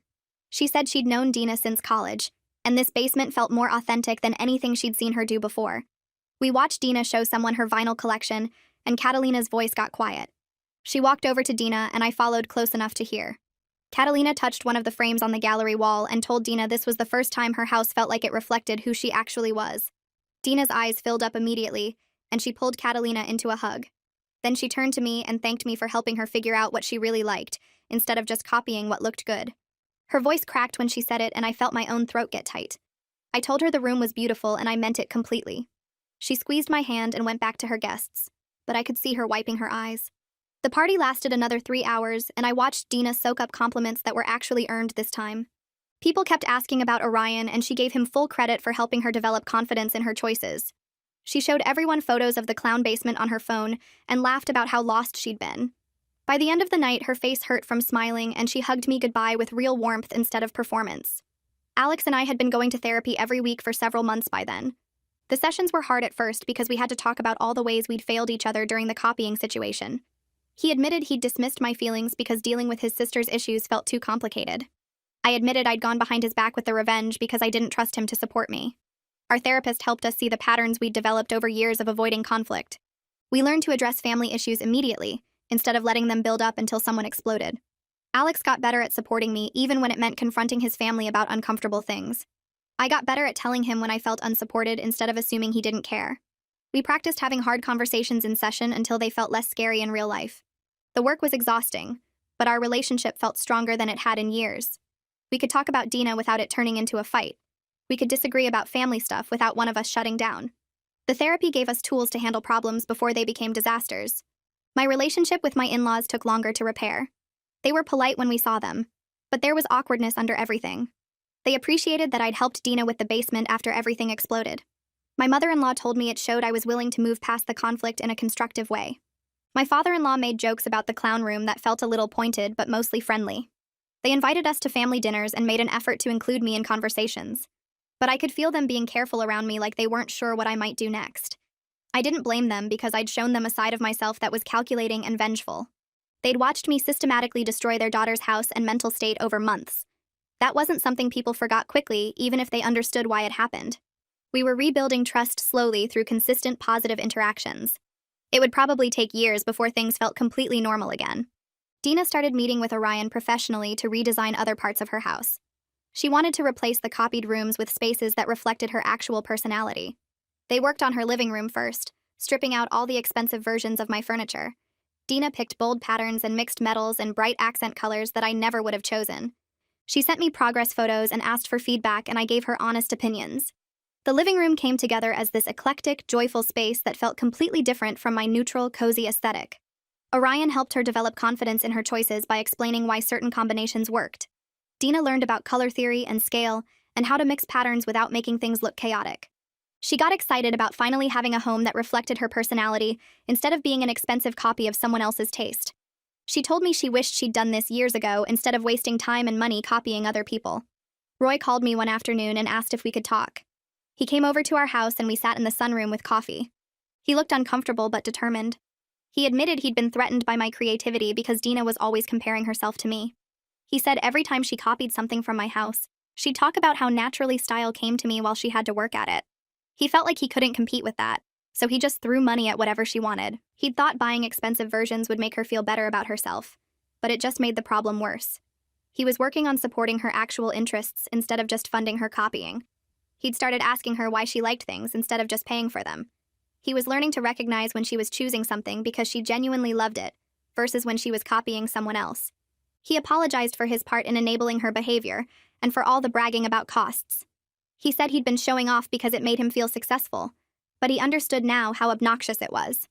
She said she'd known Dina since college, and this basement felt more authentic than anything she'd seen her do before. We watched Dina show someone her vinyl collection, and Catalina's voice got quiet. She walked over to Dina, and I followed close enough to hear. Catalina touched one of the frames on the gallery wall and told Dina this was the first time her house felt like it reflected who she actually was. Dina's eyes filled up immediately, and she pulled Catalina into a hug. Then she turned to me and thanked me for helping her figure out what she really liked, instead of just copying what looked good. Her voice cracked when she said it, and I felt my own throat get tight. I told her the room was beautiful, and I meant it completely. She squeezed my hand and went back to her guests, but I could see her wiping her eyes. The party lasted another 3 hours, and I watched Dina soak up compliments that were actually earned this time. People kept asking about Orion, and she gave him full credit for helping her develop confidence in her choices. She showed everyone photos of the clown basement on her phone and laughed about how lost she'd been. By the end of the night, her face hurt from smiling, and she hugged me goodbye with real warmth instead of performance. Alex and I had been going to therapy every week for several months by then. The sessions were hard at first because we had to talk about all the ways we'd failed each other during the copying situation. He admitted he'd dismissed my feelings because dealing with his sister's issues felt too complicated. I admitted I'd gone behind his back with the revenge because I didn't trust him to support me. Our therapist helped us see the patterns we'd developed over years of avoiding conflict. We learned to address family issues immediately, instead of letting them build up until someone exploded. Alex got better at supporting me even when it meant confronting his family about uncomfortable things. I got better at telling him when I felt unsupported instead of assuming he didn't care. We practiced having hard conversations in session until they felt less scary in real life. The work was exhausting, but our relationship felt stronger than it had in years. We could talk about Dina without it turning into a fight. We could disagree about family stuff without one of us shutting down. The therapy gave us tools to handle problems before they became disasters. My relationship with my in-laws took longer to repair. They were polite when we saw them, but there was awkwardness under everything. They appreciated that I'd helped Dina with the basement after everything exploded. My mother-in-law told me it showed I was willing to move past the conflict in a constructive way. My father-in-law made jokes about the clown room that felt a little pointed but mostly friendly. They invited us to family dinners and made an effort to include me in conversations. But I could feel them being careful around me, like they weren't sure what I might do next. I didn't blame them because I'd shown them a side of myself that was calculating and vengeful. They'd watched me systematically destroy their daughter's house and mental state over months. That wasn't something people forgot quickly, even if they understood why it happened. We were rebuilding trust slowly through consistent positive interactions. It would probably take years before things felt completely normal again. Dina started meeting with Orion professionally to redesign other parts of her house. She wanted to replace the copied rooms with spaces that reflected her actual personality. They worked on her living room first, stripping out all the expensive versions of my furniture. Dina picked bold patterns and mixed metals and bright accent colors that I never would have chosen. She sent me progress photos and asked for feedback, and I gave her honest opinions. The living room came together as this eclectic, joyful space that felt completely different from my neutral, cozy aesthetic. Orion helped her develop confidence in her choices by explaining why certain combinations worked. Dina learned about color theory and scale and how to mix patterns without making things look chaotic. She got excited about finally having a home that reflected her personality instead of being an expensive copy of someone else's taste. She told me she wished she'd done this years ago instead of wasting time and money copying other people. Roy called me one afternoon and asked if we could talk. He came over to our house and we sat in the sunroom with coffee. He looked uncomfortable but determined. He admitted he'd been threatened by my creativity because Dina was always comparing herself to me. He said every time she copied something from my house, she'd talk about how naturally style came to me while she had to work at it. He felt like he couldn't compete with that, so he just threw money at whatever she wanted. He'd thought buying expensive versions would make her feel better about herself, but it just made the problem worse. He was working on supporting her actual interests instead of just funding her copying. He'd started asking her why she liked things instead of just paying for them. He was learning to recognize when she was choosing something because she genuinely loved it, versus when she was copying someone else. He apologized for his part in enabling her behavior, and for all the bragging about costs. He said he'd been showing off because it made him feel successful, but he understood now how obnoxious it was.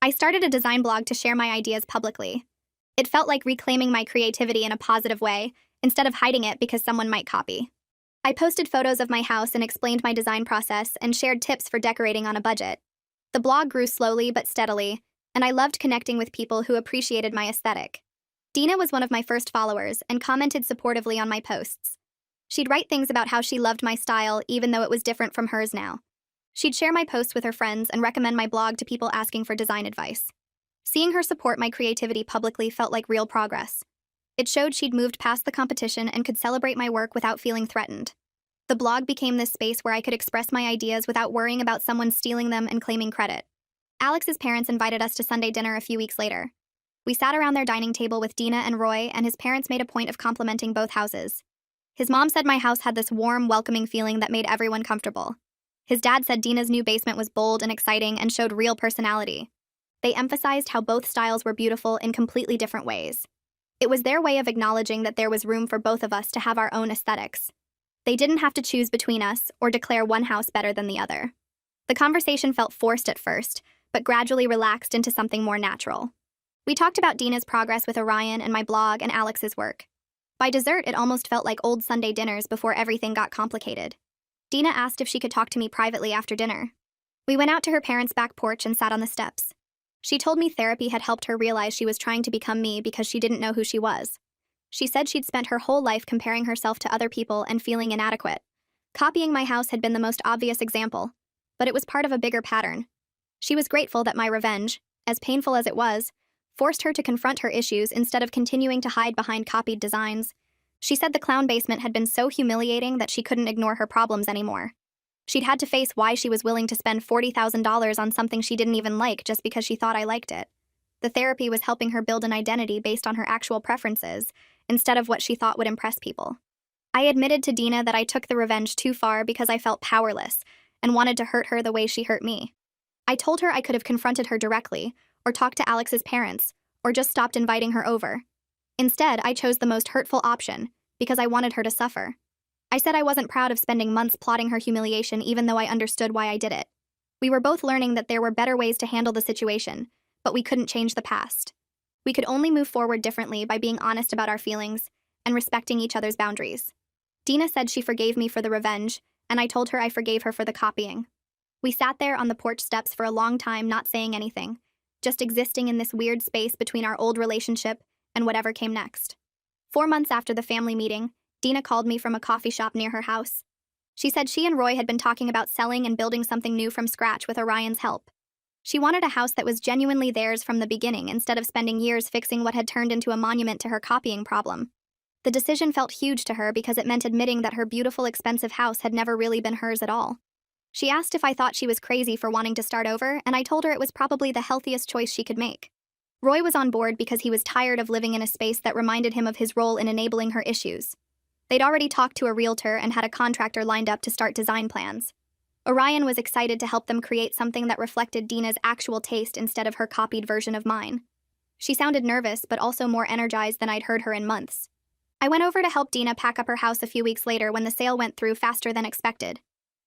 I started a design blog to share my ideas publicly. It felt like reclaiming my creativity in a positive way, instead of hiding it because someone might copy. I posted photos of my house and explained my design process and shared tips for decorating on a budget. The blog grew slowly but steadily, and I loved connecting with people who appreciated my aesthetic. Dina was one of my first followers and commented supportively on my posts. She'd write things about how she loved my style even though it was different from hers now. She'd share my posts with her friends and recommend my blog to people asking for design advice. Seeing her support my creativity publicly felt like real progress. It showed she'd moved past the competition and could celebrate my work without feeling threatened. The blog became this space where I could express my ideas without worrying about someone stealing them and claiming credit. Alex's parents invited us to Sunday dinner a few weeks later. We sat around their dining table with Dina and Roy, and his parents made a point of complimenting both houses. His mom said my house had this warm, welcoming feeling that made everyone comfortable. His dad said Dina's new basement was bold and exciting and showed real personality. They emphasized how both styles were beautiful in completely different ways. It was their way of acknowledging that there was room for both of us to have our own aesthetics. They didn't have to choose between us or declare one house better than the other. The conversation felt forced at first, but gradually relaxed into something more natural. We talked about Dina's progress with Orion and my blog and Alex's work. By dessert, it almost felt like old Sunday dinners before everything got complicated. Dina asked if she could talk to me privately after dinner. We went out to her parents' back porch and sat on the steps. She told me therapy had helped her realize she was trying to become me because she didn't know who she was. She said she'd spent her whole life comparing herself to other people and feeling inadequate. Copying my house had been the most obvious example, but it was part of a bigger pattern. She was grateful that my revenge, as painful as it was, forced her to confront her issues instead of continuing to hide behind copied designs. She said the clown basement had been so humiliating that she couldn't ignore her problems anymore. She'd had to face why she was willing to spend $40,000 on something she didn't even like just because she thought I liked it. The therapy was helping her build an identity based on her actual preferences, instead of what she thought would impress people. I admitted to Dina that I took the revenge too far because I felt powerless and wanted to hurt her the way she hurt me. I told her I could have confronted her directly, or talked to Alex's parents, or just stopped inviting her over. Instead, I chose the most hurtful option, because I wanted her to suffer. I said I wasn't proud of spending months plotting her humiliation even though I understood why I did it. We were both learning that there were better ways to handle the situation, but we couldn't change the past. We could only move forward differently by being honest about our feelings and respecting each other's boundaries. Dina said she forgave me for the revenge, and I told her I forgave her for the copying. We sat there on the porch steps for a long time, not saying anything, just existing in this weird space between our old relationship and whatever came next. 4 months after the family meeting, Dina called me from a coffee shop near her house. She said she and Roy had been talking about selling and building something new from scratch with Orion's help. She wanted a house that was genuinely theirs from the beginning instead of spending years fixing what had turned into a monument to her copying problem. The decision felt huge to her because it meant admitting that her beautiful, expensive house had never really been hers at all. She asked if I thought she was crazy for wanting to start over, and I told her it was probably the healthiest choice she could make. Roy was on board because he was tired of living in a space that reminded him of his role in enabling her issues. They'd already talked to a realtor and had a contractor lined up to start design plans. Orion was excited to help them create something that reflected Dina's actual taste instead of her copied version of mine. She sounded nervous, but also more energized than I'd heard her in months. I went over to help Dina pack up her house a few weeks later when the sale went through faster than expected.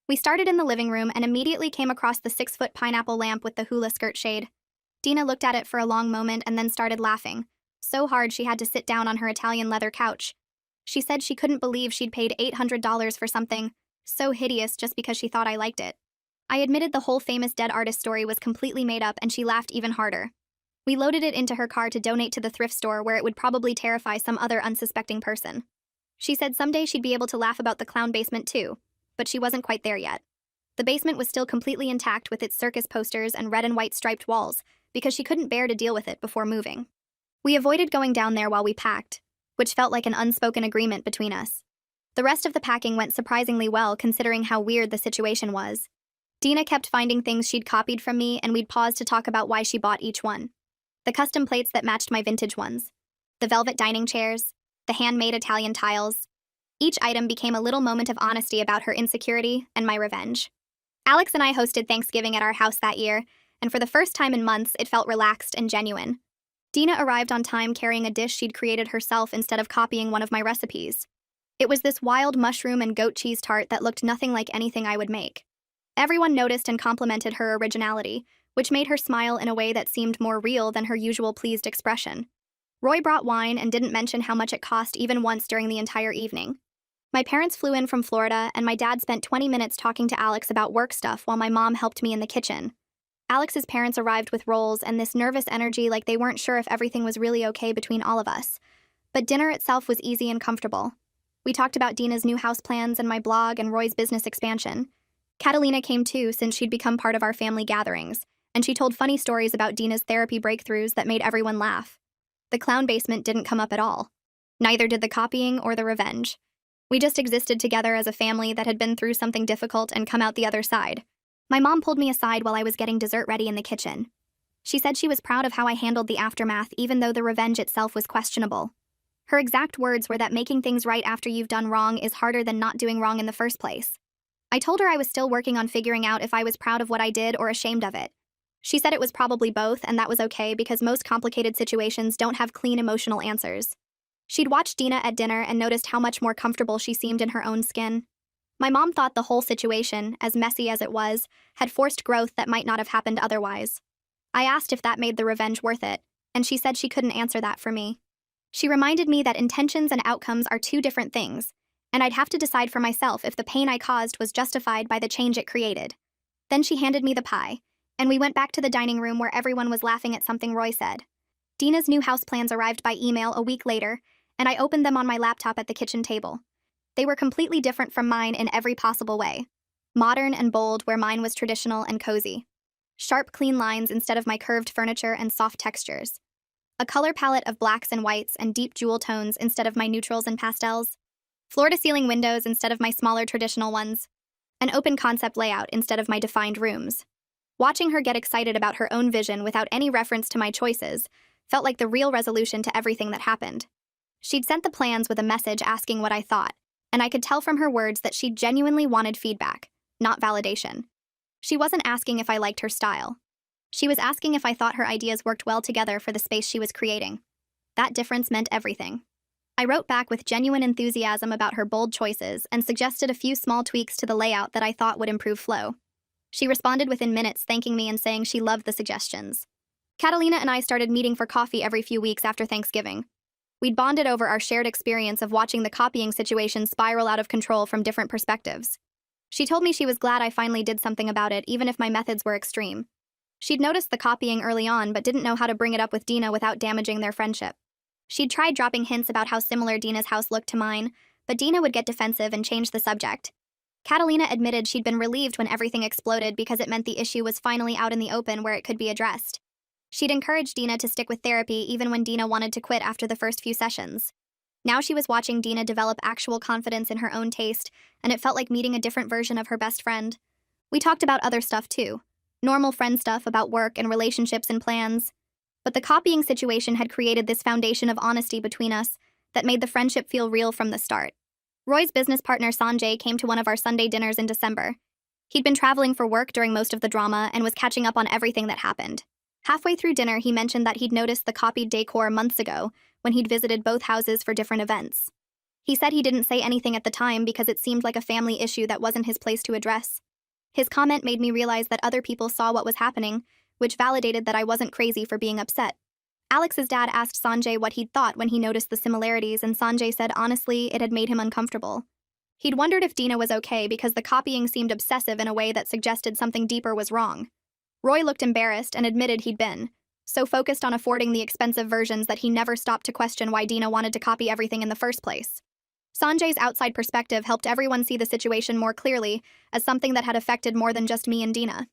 We started in the living room and immediately came across the 6-foot pineapple lamp with the hula skirt shade. Dina looked at it for a long moment and then started laughing, so hard she had to sit down on her Italian leather couch. She said she couldn't believe she'd paid $800 for something so hideous just because she thought I liked it. I admitted the whole famous dead artist story was completely made up, and she laughed even harder. We loaded it into her car to donate to the thrift store where it would probably terrify some other unsuspecting person. She said someday she'd be able to laugh about the clown basement too, but she wasn't quite there yet. The basement was still completely intact with its circus posters and red and white striped walls because she couldn't bear to deal with it before moving. We avoided going down there while we packed, which felt like an unspoken agreement between us. The rest of the packing went surprisingly well considering how weird the situation was. Dina kept finding things she'd copied from me, and we'd pause to talk about why she bought each one. The custom plates that matched my vintage ones, the velvet dining chairs, the handmade Italian tiles. Each item became a little moment of honesty about her insecurity and my revenge. Alex and I hosted Thanksgiving at our house that year, and for the first time in months, it felt relaxed and genuine. Dina arrived on time carrying a dish she'd created herself instead of copying one of my recipes. It was this wild mushroom and goat cheese tart that looked nothing like anything I would make. Everyone noticed and complimented her originality, which made her smile in a way that seemed more real than her usual pleased expression. Roy brought wine and didn't mention how much it cost even once during the entire evening. My parents flew in from Florida, and my dad spent 20 minutes talking to Alex about work stuff while my mom helped me in the kitchen. Alex's parents arrived with rolls and this nervous energy like they weren't sure if everything was really okay between all of us. But dinner itself was easy and comfortable. We talked about Dina's new house plans and my blog and Roy's business expansion. Catalina came too since she'd become part of our family gatherings, and she told funny stories about Dina's therapy breakthroughs that made everyone laugh. The clown basement didn't come up at all. Neither did the copying or the revenge. We just existed together as a family that had been through something difficult and come out the other side. My mom pulled me aside while I was getting dessert ready in the kitchen. She said she was proud of how I handled the aftermath, even though the revenge itself was questionable. Her exact words were that making things right after you've done wrong is harder than not doing wrong in the first place. I told her I was still working on figuring out if I was proud of what I did or ashamed of it. She said it was probably both, and that was okay because most complicated situations don't have clean emotional answers. She'd watched Dina at dinner and noticed how much more comfortable she seemed in her own skin. My mom thought the whole situation, as messy as it was, had forced growth that might not have happened otherwise. I asked if that made the revenge worth it, and she said she couldn't answer that for me. She reminded me that intentions and outcomes are two different things, and I'd have to decide for myself if the pain I caused was justified by the change it created. Then she handed me the pie, and we went back to the dining room where everyone was laughing at something Roy said. Dina's new house plans arrived by email a week later, and I opened them on my laptop at the kitchen table. They were completely different from mine in every possible way. Modern and bold where mine was traditional and cozy. Sharp, clean lines instead of my curved furniture and soft textures. A color palette of blacks and whites and deep jewel tones instead of my neutrals and pastels. Floor-to-ceiling windows instead of my smaller traditional ones. An open concept layout instead of my defined rooms. Watching her get excited about her own vision without any reference to my choices felt like the real resolution to everything that happened. She'd sent the plans with a message asking what I thought, and I could tell from her words that she genuinely wanted feedback, not validation. She wasn't asking if I liked her style. She was asking if I thought her ideas worked well together for the space she was creating. That difference meant everything. I wrote back with genuine enthusiasm about her bold choices and suggested a few small tweaks to the layout that I thought would improve flow. She responded within minutes, thanking me and saying she loved the suggestions. Catalina and I started meeting for coffee every few weeks after Thanksgiving. We'd bonded over our shared experience of watching the copying situation spiral out of control from different perspectives. She told me she was glad I finally did something about it, even if my methods were extreme. She'd noticed the copying early on, but didn't know how to bring it up with Dina without damaging their friendship. She'd tried dropping hints about how similar Dina's house looked to mine, but Dina would get defensive and change the subject. Catalina admitted she'd been relieved when everything exploded because it meant the issue was finally out in the open where it could be addressed. She'd encouraged Dina to stick with therapy even when Dina wanted to quit after the first few sessions. Now she was watching Dina develop actual confidence in her own taste, and it felt like meeting a different version of her best friend. We talked about other stuff too. Normal friend stuff about work and relationships and plans. But the copying situation had created this foundation of honesty between us that made the friendship feel real from the start. Roy's business partner Sanjay came to one of our Sunday dinners in December. He'd been traveling for work during most of the drama and was catching up on everything that happened. Halfway through dinner, he mentioned that he'd noticed the copied decor months ago when he'd visited both houses for different events. He said he didn't say anything at the time because it seemed like a family issue that wasn't his place to address. His comment made me realize that other people saw what was happening, which validated that I wasn't crazy for being upset. Alex's dad asked Sanjay what he'd thought when he noticed the similarities, and Sanjay said honestly it had made him uncomfortable. He'd wondered if Dina was okay because the copying seemed obsessive in a way that suggested something deeper was wrong. Roy looked embarrassed and admitted he'd been so focused on affording the expensive versions that he never stopped to question why Dina wanted to copy everything in the first place. Sanjay's outside perspective helped everyone see the situation more clearly as something that had affected more than just me and Dina.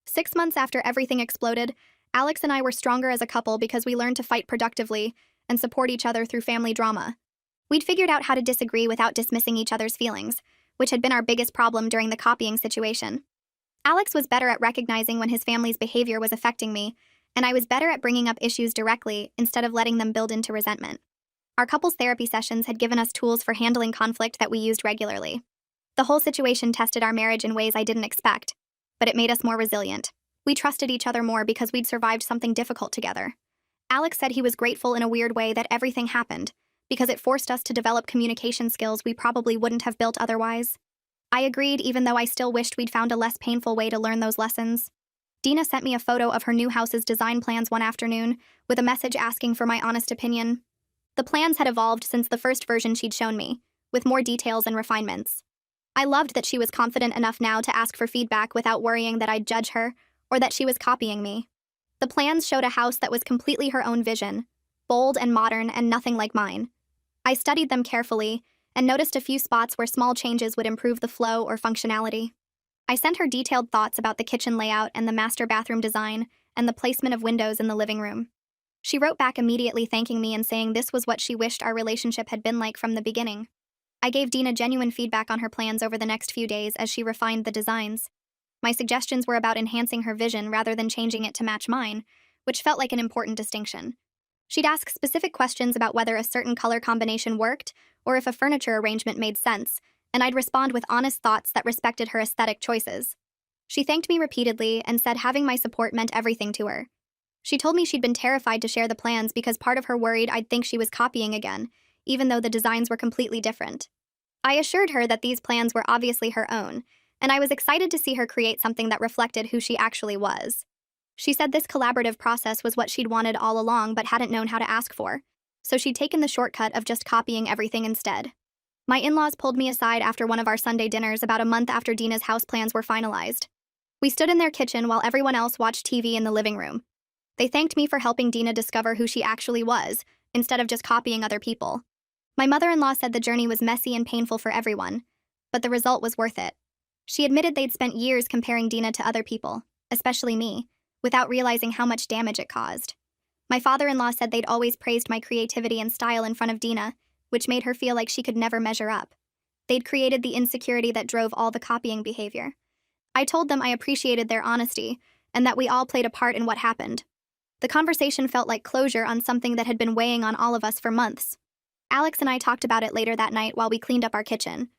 6 months after everything exploded, Alex and I were stronger as a couple because we learned to fight productively and support each other through family drama. We'd figured out how to disagree without dismissing each other's feelings, which had been our biggest problem during the copying situation. Alex was better at recognizing when his family's behavior was affecting me, and I was better at bringing up issues directly instead of letting them build into resentment. Our couples therapy sessions had given us tools for handling conflict that we used regularly. The whole situation tested our marriage in ways I didn't expect, but it made us more resilient. We trusted each other more because we'd survived something difficult together. Alex said he was grateful in a weird way that everything happened, because it forced us to develop communication skills we probably wouldn't have built otherwise. I agreed, even though I still wished we'd found a less painful way to learn those lessons. Dina sent me a photo of her new house's design plans one afternoon, with a message asking for my honest opinion. The plans had evolved since the first version she'd shown me, with more details and refinements. I loved that she was confident enough now to ask for feedback without worrying that I'd judge her, or that she was copying me. The plans showed a house that was completely her own vision, bold and modern and nothing like mine. I studied them carefully and noticed a few spots where small changes would improve the flow or functionality. I sent her detailed thoughts about the kitchen layout and the master bathroom design and the placement of windows in the living room. She wrote back immediately thanking me and saying this was what she wished our relationship had been like from the beginning. I gave Dina genuine feedback on her plans over the next few days as she refined the designs. My suggestions were about enhancing her vision rather than changing it to match mine, which felt like an important distinction. She'd ask specific questions about whether a certain color combination worked or if a furniture arrangement made sense, and I'd respond with honest thoughts that respected her aesthetic choices. She thanked me repeatedly and said having my support meant everything to her. She told me she'd been terrified to share the plans because part of her worried I'd think she was copying again, even though the designs were completely different. I assured her that these plans were obviously her own, and I was excited to see her create something that reflected who she actually was. She said this collaborative process was what she'd wanted all along but hadn't known how to ask for, so she'd taken the shortcut of just copying everything instead. My in-laws pulled me aside after one of our Sunday dinners about a month after Dina's house plans were finalized. We stood in their kitchen while everyone else watched TV in the living room. They thanked me for helping Dina discover who she actually was, instead of just copying other people. My mother-in-law said the journey was messy and painful for everyone, but the result was worth it. She admitted they'd spent years comparing Dina to other people, especially me, without realizing how much damage it caused. My father-in-law said they'd always praised my creativity and style in front of Dina, which made her feel like she could never measure up. They'd created the insecurity that drove all the copying behavior. I told them I appreciated their honesty, and that we all played a part in what happened. The conversation felt like closure on something that had been weighing on all of us for months. Alex and I talked about it later that night while we cleaned up our kitchen.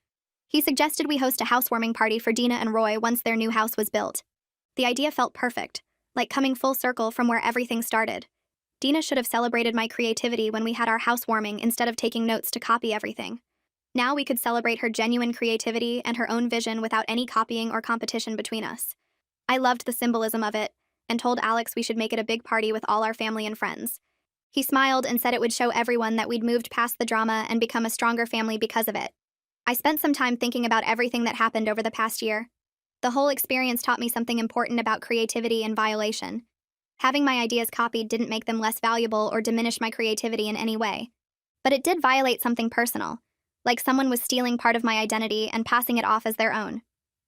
He suggested we host a housewarming party for Dina and Roy once their new house was built. The idea felt perfect, like coming full circle from where everything started. Dina should have celebrated my creativity when we had our housewarming instead of taking notes to copy everything. Now we could celebrate her genuine creativity and her own vision without any copying or competition between us. I loved the symbolism of it, and told Alex we should make it a big party with all our family and friends. He smiled and said it would show everyone that we'd moved past the drama and become a stronger family because of it. I spent some time thinking about everything that happened over the past year. The whole experience taught me something important about creativity and violation. Having my ideas copied didn't make them less valuable or diminish my creativity in any way. But it did violate something personal, like someone was stealing part of my identity and passing it off as their own.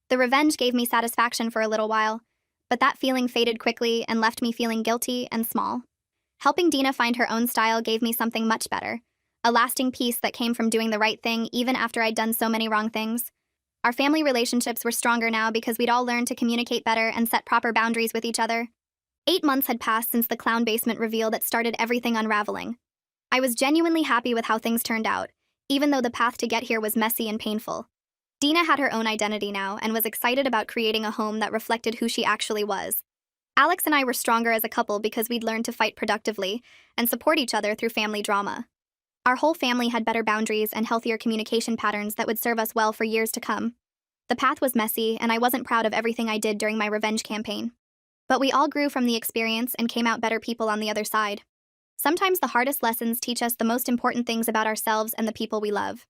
The revenge gave me satisfaction for a little while, but that feeling faded quickly and left me feeling guilty and small. Helping Dina find her own style gave me something much better, a lasting peace that came from doing the right thing even after I'd done so many wrong things. Our family relationships were stronger now because we'd all learned to communicate better and set proper boundaries with each other. 8 months had passed since the clown basement reveal that started everything unraveling. I was genuinely happy with how things turned out, even though the path to get here was messy and painful. Dina had her own identity now and was excited about creating a home that reflected who she actually was. Alex and I were stronger as a couple because we'd learned to fight productively and support each other through family drama. Our whole family had better boundaries and healthier communication patterns that would serve us well for years to come. The path was messy, and I wasn't proud of everything I did during my revenge campaign. But we all grew from the experience and came out better people on the other side. Sometimes the hardest lessons teach us the most important things about ourselves and the people we love.